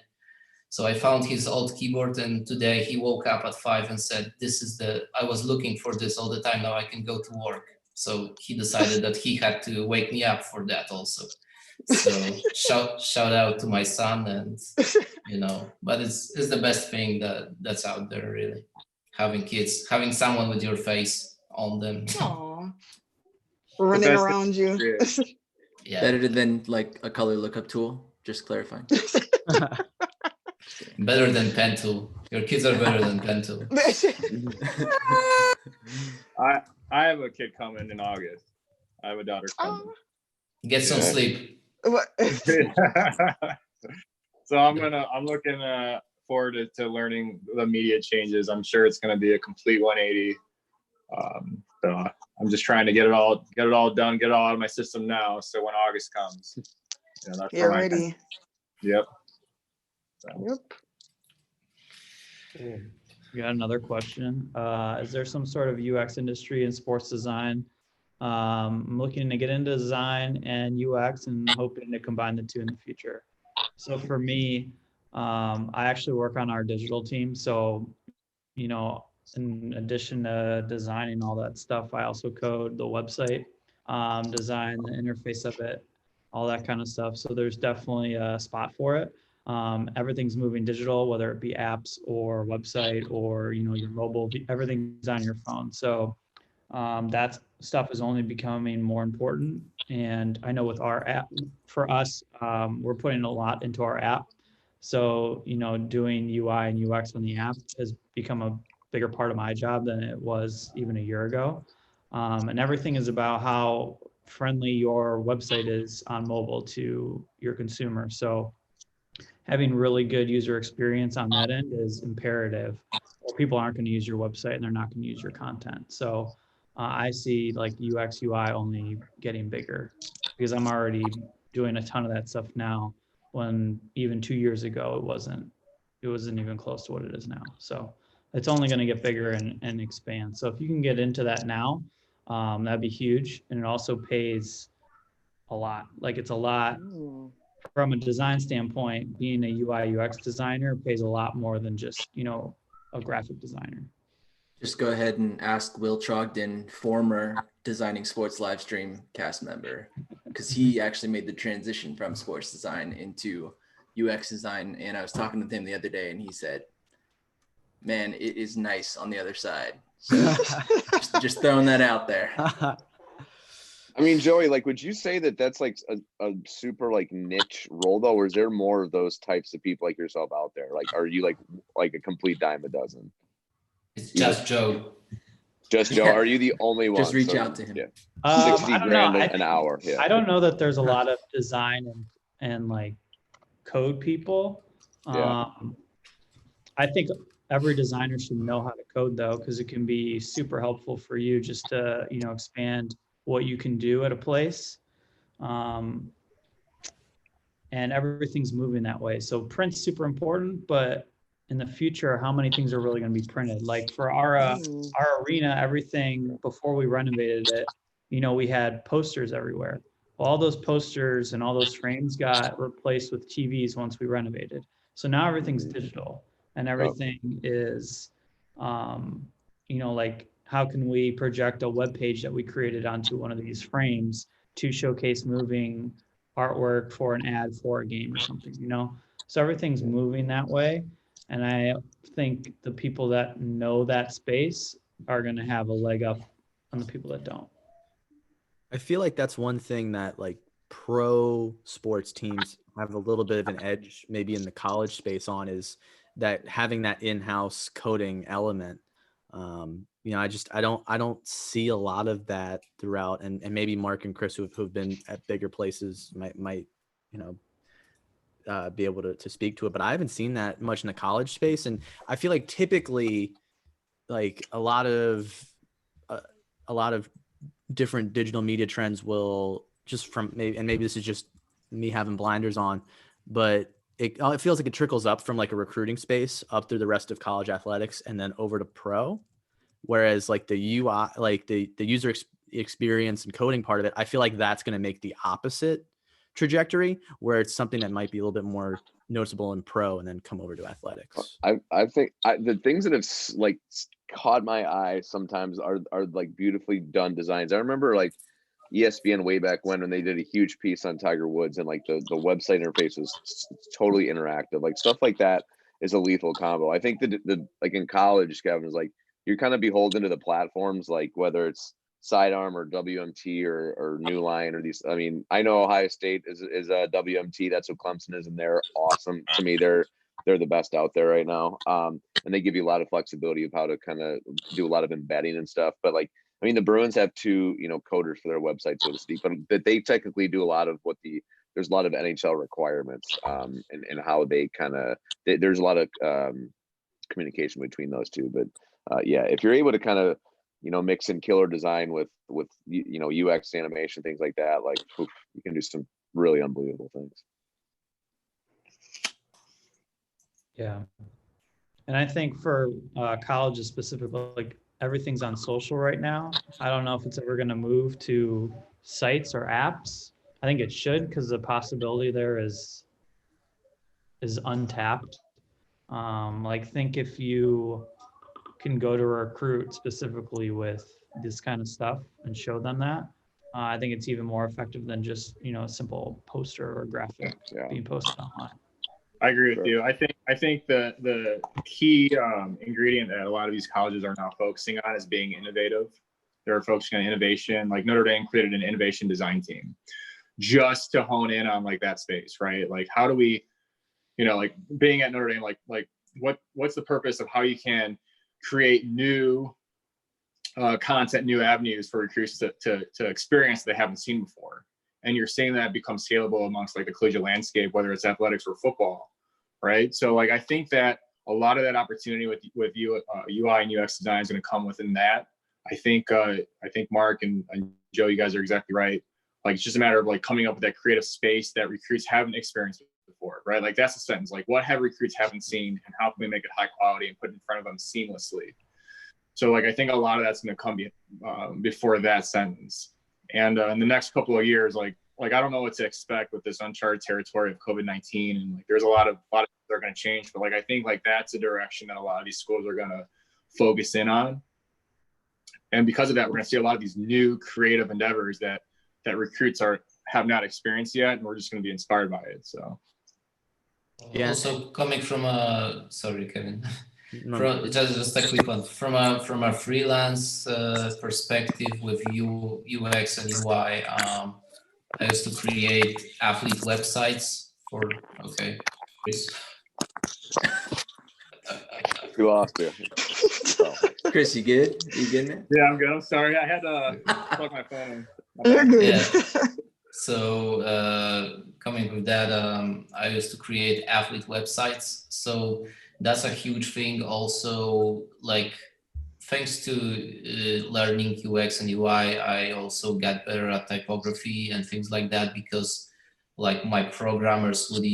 Speaker 2: So I found his old keyboard, and today he woke up at 5 and said, I was looking for this all the time, now I can go to work. So he decided that he had to wake me up for that also. So shout out to my son, and but it's the best thing that's out there, really. Having kids, having someone with your face on them.
Speaker 5: Aw. Running
Speaker 4: best
Speaker 5: around you.
Speaker 2: Yeah,
Speaker 1: Better than like a color lookup tool. Just clarifying.
Speaker 2: better than pen tool. Your kids are better than pen tool.
Speaker 4: I have a kid coming in August. I have a daughter coming.
Speaker 2: Get some sleep.
Speaker 5: What?
Speaker 4: So I'm looking forward to learning the media changes. I'm sure it's gonna be a complete 180. So I'm just trying to get it all done, get it all out of my system now. So when August comes, that's
Speaker 5: You're
Speaker 4: where
Speaker 5: ready.
Speaker 4: Yep. So.
Speaker 5: Yep.
Speaker 3: Cool. We got another question. Is there some sort of UX industry in sports design? I'm looking to get into design and UX and hoping to combine the two in the future. So for me, I actually work on our digital team. So, in addition to designing all that stuff, I also code the website, design the interface of it, all that kind of stuff. So there's definitely a spot for it. Everything's moving digital, whether it be apps or website or, your mobile, everything's on your phone. So that stuff is only becoming more important. And I know with our app, for us, we're putting a lot into our app. So, doing UI and UX on the app has become a bigger part of my job than it was even a year ago. And everything is about how friendly your website is on mobile to your consumer. So having really good user experience on that end is imperative, or people aren't going to use your website and they're not going to use your content. So I see like UX, UI only getting bigger because I'm already doing a ton of that stuff now, when even 2 years ago, it wasn't even close to what it is now. So it's only going to get bigger and expand. So if you can get into that now, that'd be huge. And it also pays a lot. Like it's a lot. From a design standpoint, being a UI UX designer pays a lot more than just, a graphic designer.
Speaker 1: Just go ahead and ask Will Trogdon, former Designing Sports Livestream cast member, because he actually made the transition from sports design into UX design. And I was talking with him the other day and he said, man, it is nice on the other side. So just throwing that out there.
Speaker 6: I mean, Joey, like, would you say that that's like a super like niche role though, or is there more of those types of people like yourself out there? Like, are you like a complete dime a dozen?
Speaker 2: It's just Joe.
Speaker 6: Just Joe.
Speaker 1: Yeah.
Speaker 6: Are you the only one?
Speaker 1: Just reach out to him.
Speaker 6: Yeah. 60
Speaker 3: I don't
Speaker 6: grand
Speaker 3: know.
Speaker 6: an hour. Yeah.
Speaker 3: I don't know that there's a lot of design and like code people.
Speaker 6: Yeah.
Speaker 3: I think every designer should know how to code though, because it can be super helpful for you just to, expand what you can do at a place. And everything's moving that way. So print's super important, but in the future, how many things are really going to be printed? Like for our arena, everything before we renovated it, we had posters everywhere. Well, all those posters and all those frames got replaced with TVs once we renovated. So now everything's digital and everything is, like how can we project a web page that we created onto one of these frames to showcase moving artwork for an ad for a game or something, So everything's moving that way. And I think the people that know that space are going to have a leg up on the people that don't.
Speaker 7: I feel like that's one thing that like pro sports teams have a little bit of an edge maybe in the college space on, is that having that in-house coding element. I don't see a lot of that throughout, and maybe Mark and Chris who've been at bigger places might be able to speak to it, but I haven't seen that much in the college space. And I feel like typically like a lot of different digital media trends will just from maybe this is just me having blinders on, but it feels like it trickles up from like a recruiting space up through the rest of college athletics and then over to pro. Whereas like the UI, like the user experience and coding part of it, I feel like that's going to make the opposite trajectory, where it's something that might be a little bit more noticeable in pro and then come over to athletics.
Speaker 6: I think the things that have like caught my eye sometimes are like beautifully done designs. I remember like ESPN way back when they did a huge piece on Tiger Woods, and like the website interface was totally interactive. Like stuff like that is a lethal combo. I think the like in college, Kevin, is like you're kind of beholden to the platforms, like whether it's Sidearm or WMT or New Line or these. I mean, I know Ohio State is a WMT. That's what Clemson is, and they're awesome. To me, they're the best out there right now. And they give you a lot of flexibility of how to kind of do a lot of embedding and stuff. But like, I mean, the Bruins have two, coders for their website, so to speak, but they technically do a lot of there's a lot of NHL requirements, and how they kind of, there's a lot of communication between those two. But yeah, if you're able to kind of, mix in killer design with UX animation, things like that, like oof, you can do some really unbelievable things.
Speaker 3: Yeah. And I think for colleges specifically, like everything's on social right now. I don't know if it's ever going to move to sites or apps. I think it should, because the possibility there is untapped. Like think if you can go to a recruit specifically with this kind of stuff and show them that, I think it's even more effective than just a simple poster or graphic being posted online.
Speaker 4: I agree with you. I think the key ingredient that a lot of these colleges are now focusing on is being innovative. They're focusing on innovation. Like Notre Dame created an innovation design team just to hone in on like that space, right? Like how do we, like being at Notre Dame, like what's the purpose of how you can create new content, new avenues for recruits to experience that they haven't seen before. And you're seeing that become scalable amongst like the collegiate landscape, whether it's athletics or football, right? So like I think that a lot of that opportunity with UI and UX design is going to come within that. I think Mark and Joe, you guys are exactly right. Like it's just a matter of like coming up with that creative space that recruits haven't experienced before, right? Like that's the sentence. Like what have recruits haven't seen, and how can we make it high quality and put it in front of them seamlessly? So like I think a lot of that's going to come before that sentence. And in the next couple of years, like I don't know what to expect with this uncharted territory of COVID-19, and like there's a lot of things that are going to change. But like I think like that's a direction that a lot of these schools are going to focus in on. And because of that, we're going to see a lot of these new creative endeavors that recruits have not experienced yet, and we're just going to be inspired by it. So
Speaker 7: yeah.
Speaker 2: Also coming from sorry, Kevin.
Speaker 7: No.
Speaker 2: From just a quick one from a freelance perspective with UX and UI. I used to create athlete websites for Chris.
Speaker 6: We lost you.
Speaker 1: Chris, you good? You good, man?
Speaker 4: yeah, I'm good. I'm sorry, I had to plug my phone.
Speaker 5: You're good.
Speaker 2: Yeah. So coming with that, I used to create athlete websites. So that's a huge thing. Also, like thanks to learning UX and UI, I also got better at typography and things like that, because like my programmers would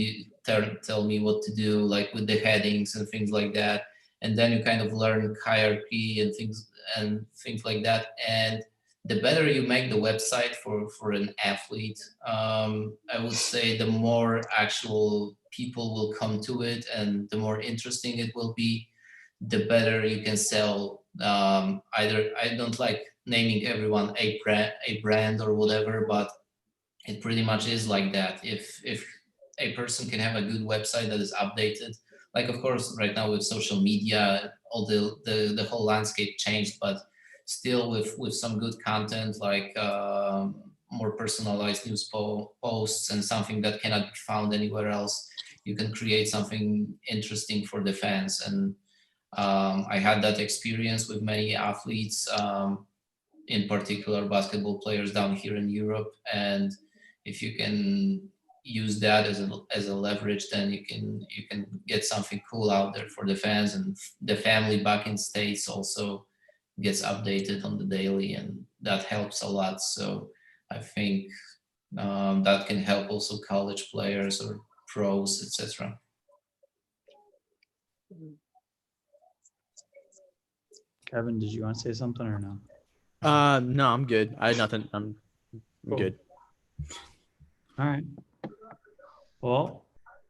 Speaker 2: tell me what to do, like with the headings and things like that. And then you kind of learn hierarchy and things like that. And the better you make the website for an athlete, I would say the more actual people will come to it, and the more interesting it will be, the better you can sell. Either, I don't like naming everyone a brand or whatever, but it pretty much is like that. If a person can have a good website that is updated, like of course right now with social media, all the whole landscape changed, but still with some good content, like more personalized news posts and something that cannot be found anywhere else, you can create something interesting for the fans. And I had that experience with many athletes, in particular basketball players down here in Europe. And if you can use that as a leverage, then you can get something cool out there for the fans, and the family back in States also gets updated on the daily, and that helps a lot. So I think that can help also college players or pros, etc.
Speaker 3: Kevin, did you want to say something or no?
Speaker 7: No, I'm good. I had nothing. I'm
Speaker 3: Cool.
Speaker 7: good.
Speaker 3: All right. Well,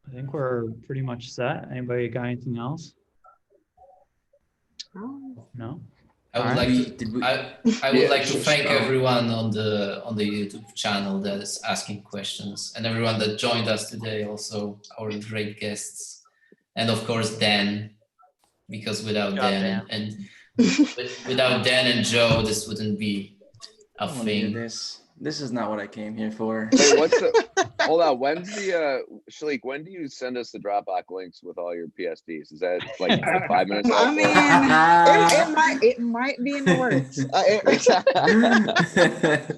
Speaker 3: I think we're pretty much set. Anybody got anything else?
Speaker 5: Oh,
Speaker 3: No?
Speaker 2: I would
Speaker 3: Alright.
Speaker 2: like to.
Speaker 1: Did we-
Speaker 2: I would
Speaker 4: Yeah,
Speaker 2: like to thank
Speaker 4: sure.
Speaker 2: everyone on the YouTube channel that is asking questions, and everyone that joined us today. Also, our great guests, and of course Dan, because without
Speaker 3: Good job,
Speaker 2: Dan and without Dan and Joe, this wouldn't be
Speaker 1: I
Speaker 2: a
Speaker 1: don't want to hear
Speaker 2: thing.
Speaker 1: this. This is not what I came here for.
Speaker 6: Wait, what's the? Hold on. When's the Shalik? When do you send us the Dropbox links with all your PSDs? Is that like 5 minutes?
Speaker 5: I
Speaker 6: left?
Speaker 5: mean, it might be in the works.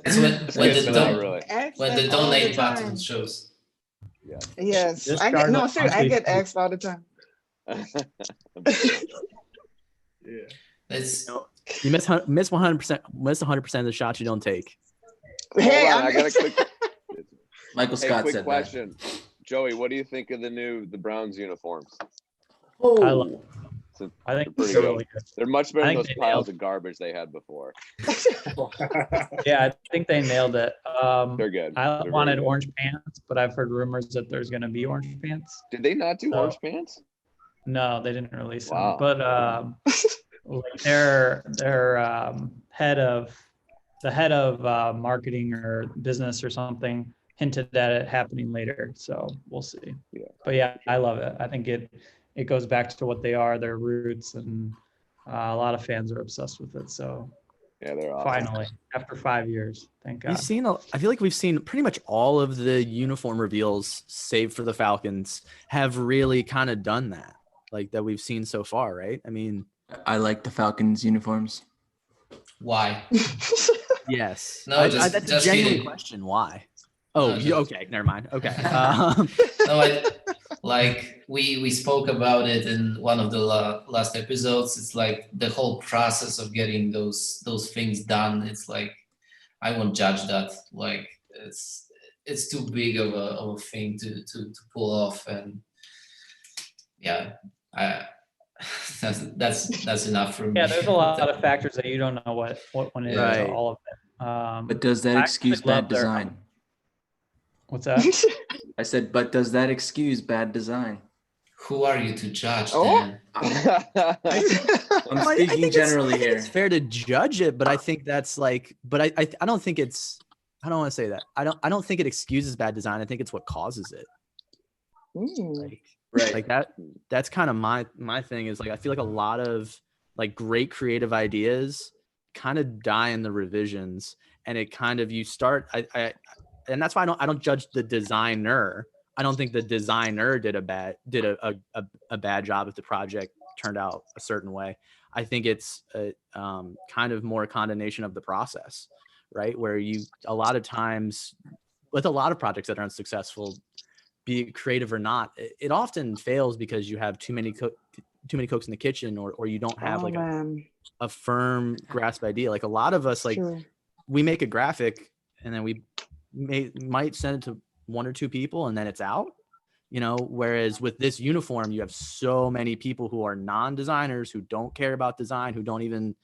Speaker 2: It's when
Speaker 6: Yes,
Speaker 2: the
Speaker 6: but not
Speaker 2: don-
Speaker 6: really.
Speaker 5: Ask
Speaker 2: when
Speaker 5: that
Speaker 2: the
Speaker 5: all
Speaker 2: donate
Speaker 5: the
Speaker 2: button
Speaker 5: time.
Speaker 2: shows.
Speaker 6: Yeah.
Speaker 5: Yes,
Speaker 3: Just
Speaker 5: I get
Speaker 3: start
Speaker 5: no
Speaker 3: on
Speaker 5: seriously. I get
Speaker 3: Facebook.
Speaker 5: asked all the time.
Speaker 4: Yeah.
Speaker 2: It's
Speaker 7: You miss 100% of the shots you don't take.
Speaker 5: Hey,
Speaker 6: Hold on, I got a quick.
Speaker 1: Michael
Speaker 6: Hey,
Speaker 1: Scott
Speaker 6: quick
Speaker 1: said
Speaker 6: question. Joey, what do you think of the Browns uniforms?
Speaker 1: that. Oh,
Speaker 3: I love I think
Speaker 6: Pretty
Speaker 3: they're
Speaker 6: good.
Speaker 3: really good.
Speaker 6: They're much better
Speaker 3: I
Speaker 6: than
Speaker 3: think
Speaker 6: those
Speaker 3: they
Speaker 6: piles
Speaker 3: nailed-
Speaker 6: of garbage they had before.
Speaker 3: Yeah, I think they nailed it.
Speaker 6: They're good.
Speaker 3: I
Speaker 6: They're very
Speaker 3: wanted
Speaker 6: good.
Speaker 3: orange pants, but I've heard rumors that there's going to be orange pants.
Speaker 6: Did they not do
Speaker 3: So-
Speaker 6: orange pants?
Speaker 3: No, they didn't release
Speaker 6: Wow.
Speaker 3: them. But like their head of marketing or business or something hinted at it happening later. So we'll see.
Speaker 6: Yeah.
Speaker 3: But yeah, I love it. I think it goes back to what they are, their roots, and a lot of fans are obsessed with it. So
Speaker 6: Yeah, they're awesome.
Speaker 3: finally, after 5 years, thank God.
Speaker 7: I feel like we've seen pretty much all of the uniform reveals, save for the Falcons, have really kind of done that, like that we've seen so far, right? I mean,
Speaker 1: I like the Falcons uniforms.
Speaker 2: why.
Speaker 7: yes.
Speaker 2: No,
Speaker 7: that's a
Speaker 2: just
Speaker 7: genuine
Speaker 2: kidding.
Speaker 7: question. Why? Oh,
Speaker 2: No, just-
Speaker 7: okay. Never mind. Okay.
Speaker 2: No, we spoke about it in one of the last episodes. It's like the whole process of getting those things done. It's like I won't judge that. Like it's too big of a thing to pull off, and yeah, that's enough for me.
Speaker 3: Yeah, there's a lot of factors that you don't know what went into
Speaker 7: Right.
Speaker 3: all of it.
Speaker 1: But does that
Speaker 3: I
Speaker 1: excuse
Speaker 3: actually love
Speaker 1: bad
Speaker 3: their-
Speaker 1: design?
Speaker 3: What's that?
Speaker 1: I said, but does that excuse bad design?
Speaker 2: Who are you to judge,
Speaker 5: Oh.
Speaker 2: Dan?
Speaker 1: I'm
Speaker 7: I
Speaker 1: speaking
Speaker 7: think
Speaker 1: generally
Speaker 7: I think
Speaker 1: here.
Speaker 7: It's fair to judge it, but I think that's like, but I don't think it's. I don't want to say that. I don't think it excuses bad design. I think it's what causes it.
Speaker 5: Ooh.
Speaker 1: Right.
Speaker 7: Like that's kind of my thing is like I feel like a lot of like great creative ideas kind of die in the revisions, and it kind of you start and that's why I don't judge the designer. I don't think the designer did a bad job if the project turned out a certain way. I think it's kind of more a condemnation of the process, right? Where a lot of times with a lot of projects that are unsuccessful, be it creative or not, it often fails because you have too many cooks in the kitchen, or you don't have like a firm grasp idea. Like a lot of us, like
Speaker 5: True.
Speaker 7: we make a graphic and then we might send it to one or two people and then it's out, whereas with this uniform, you have so many people who are non-designers, who don't care about design, who don't even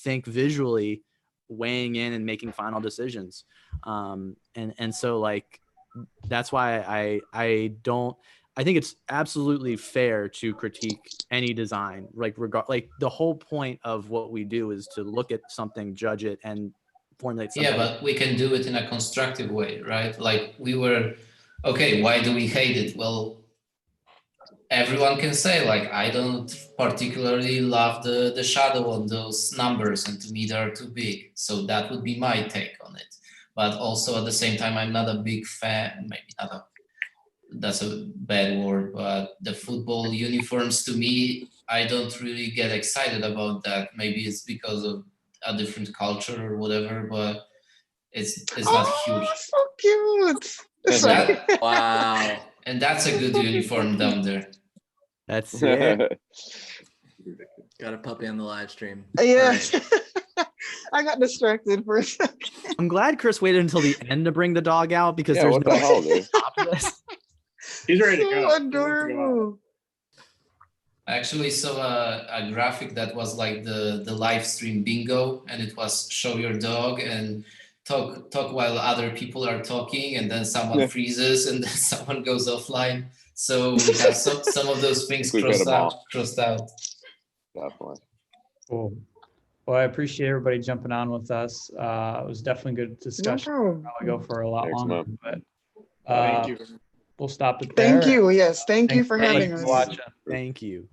Speaker 7: think visually, weighing in and making final decisions. And so like, that's why I think it's absolutely fair to critique any design, like the whole point of what we do is to look at something, judge it, and formulate something.
Speaker 2: Yeah, but we can do it in a constructive way, right? Like okay, why do we hate it? Well, everyone can say like, I don't particularly love the shadow on those numbers, and to me they're too big. So that would be my take on it. But also at the same time, I'm not a big fan, that's a bad word, but the football uniforms, to me, I don't really get excited about that. Maybe it's because of a different culture or whatever, but it's not huge.
Speaker 5: So cute. Sorry.
Speaker 1: Wow.
Speaker 2: And that's a good uniform down there.
Speaker 7: That's it.
Speaker 1: Got a puppy on the live stream.
Speaker 5: Yeah.
Speaker 1: All right.
Speaker 5: I got distracted for a second.
Speaker 7: I'm glad Chris waited until the end to bring the dog out because
Speaker 6: Yeah,
Speaker 7: there's
Speaker 6: what
Speaker 7: no
Speaker 6: the hell, dude?
Speaker 7: stop this.
Speaker 4: He's ready to
Speaker 5: So
Speaker 4: go. He wants to go out.
Speaker 5: adorable.
Speaker 2: I actually saw a graphic that was like the live stream bingo, and it was show your dog and talk while other people are talking, and then someone freezes and then someone goes offline. So we have some of those things
Speaker 6: We've hit 'em all.
Speaker 2: crossed out.
Speaker 6: Definitely.
Speaker 3: Cool. Well, I appreciate everybody jumping on with us. It was definitely a good
Speaker 5: No
Speaker 3: discussion.
Speaker 5: problem.
Speaker 3: Probably go for a lot
Speaker 6: Thanks,
Speaker 3: longer,
Speaker 6: man.
Speaker 3: but
Speaker 4: Thank you.
Speaker 3: we'll stop it there.
Speaker 5: Thank you. Yes, thank you
Speaker 3: Thanks
Speaker 5: for
Speaker 3: everybody
Speaker 5: having
Speaker 3: for
Speaker 5: us.
Speaker 3: watching.
Speaker 7: Thank you.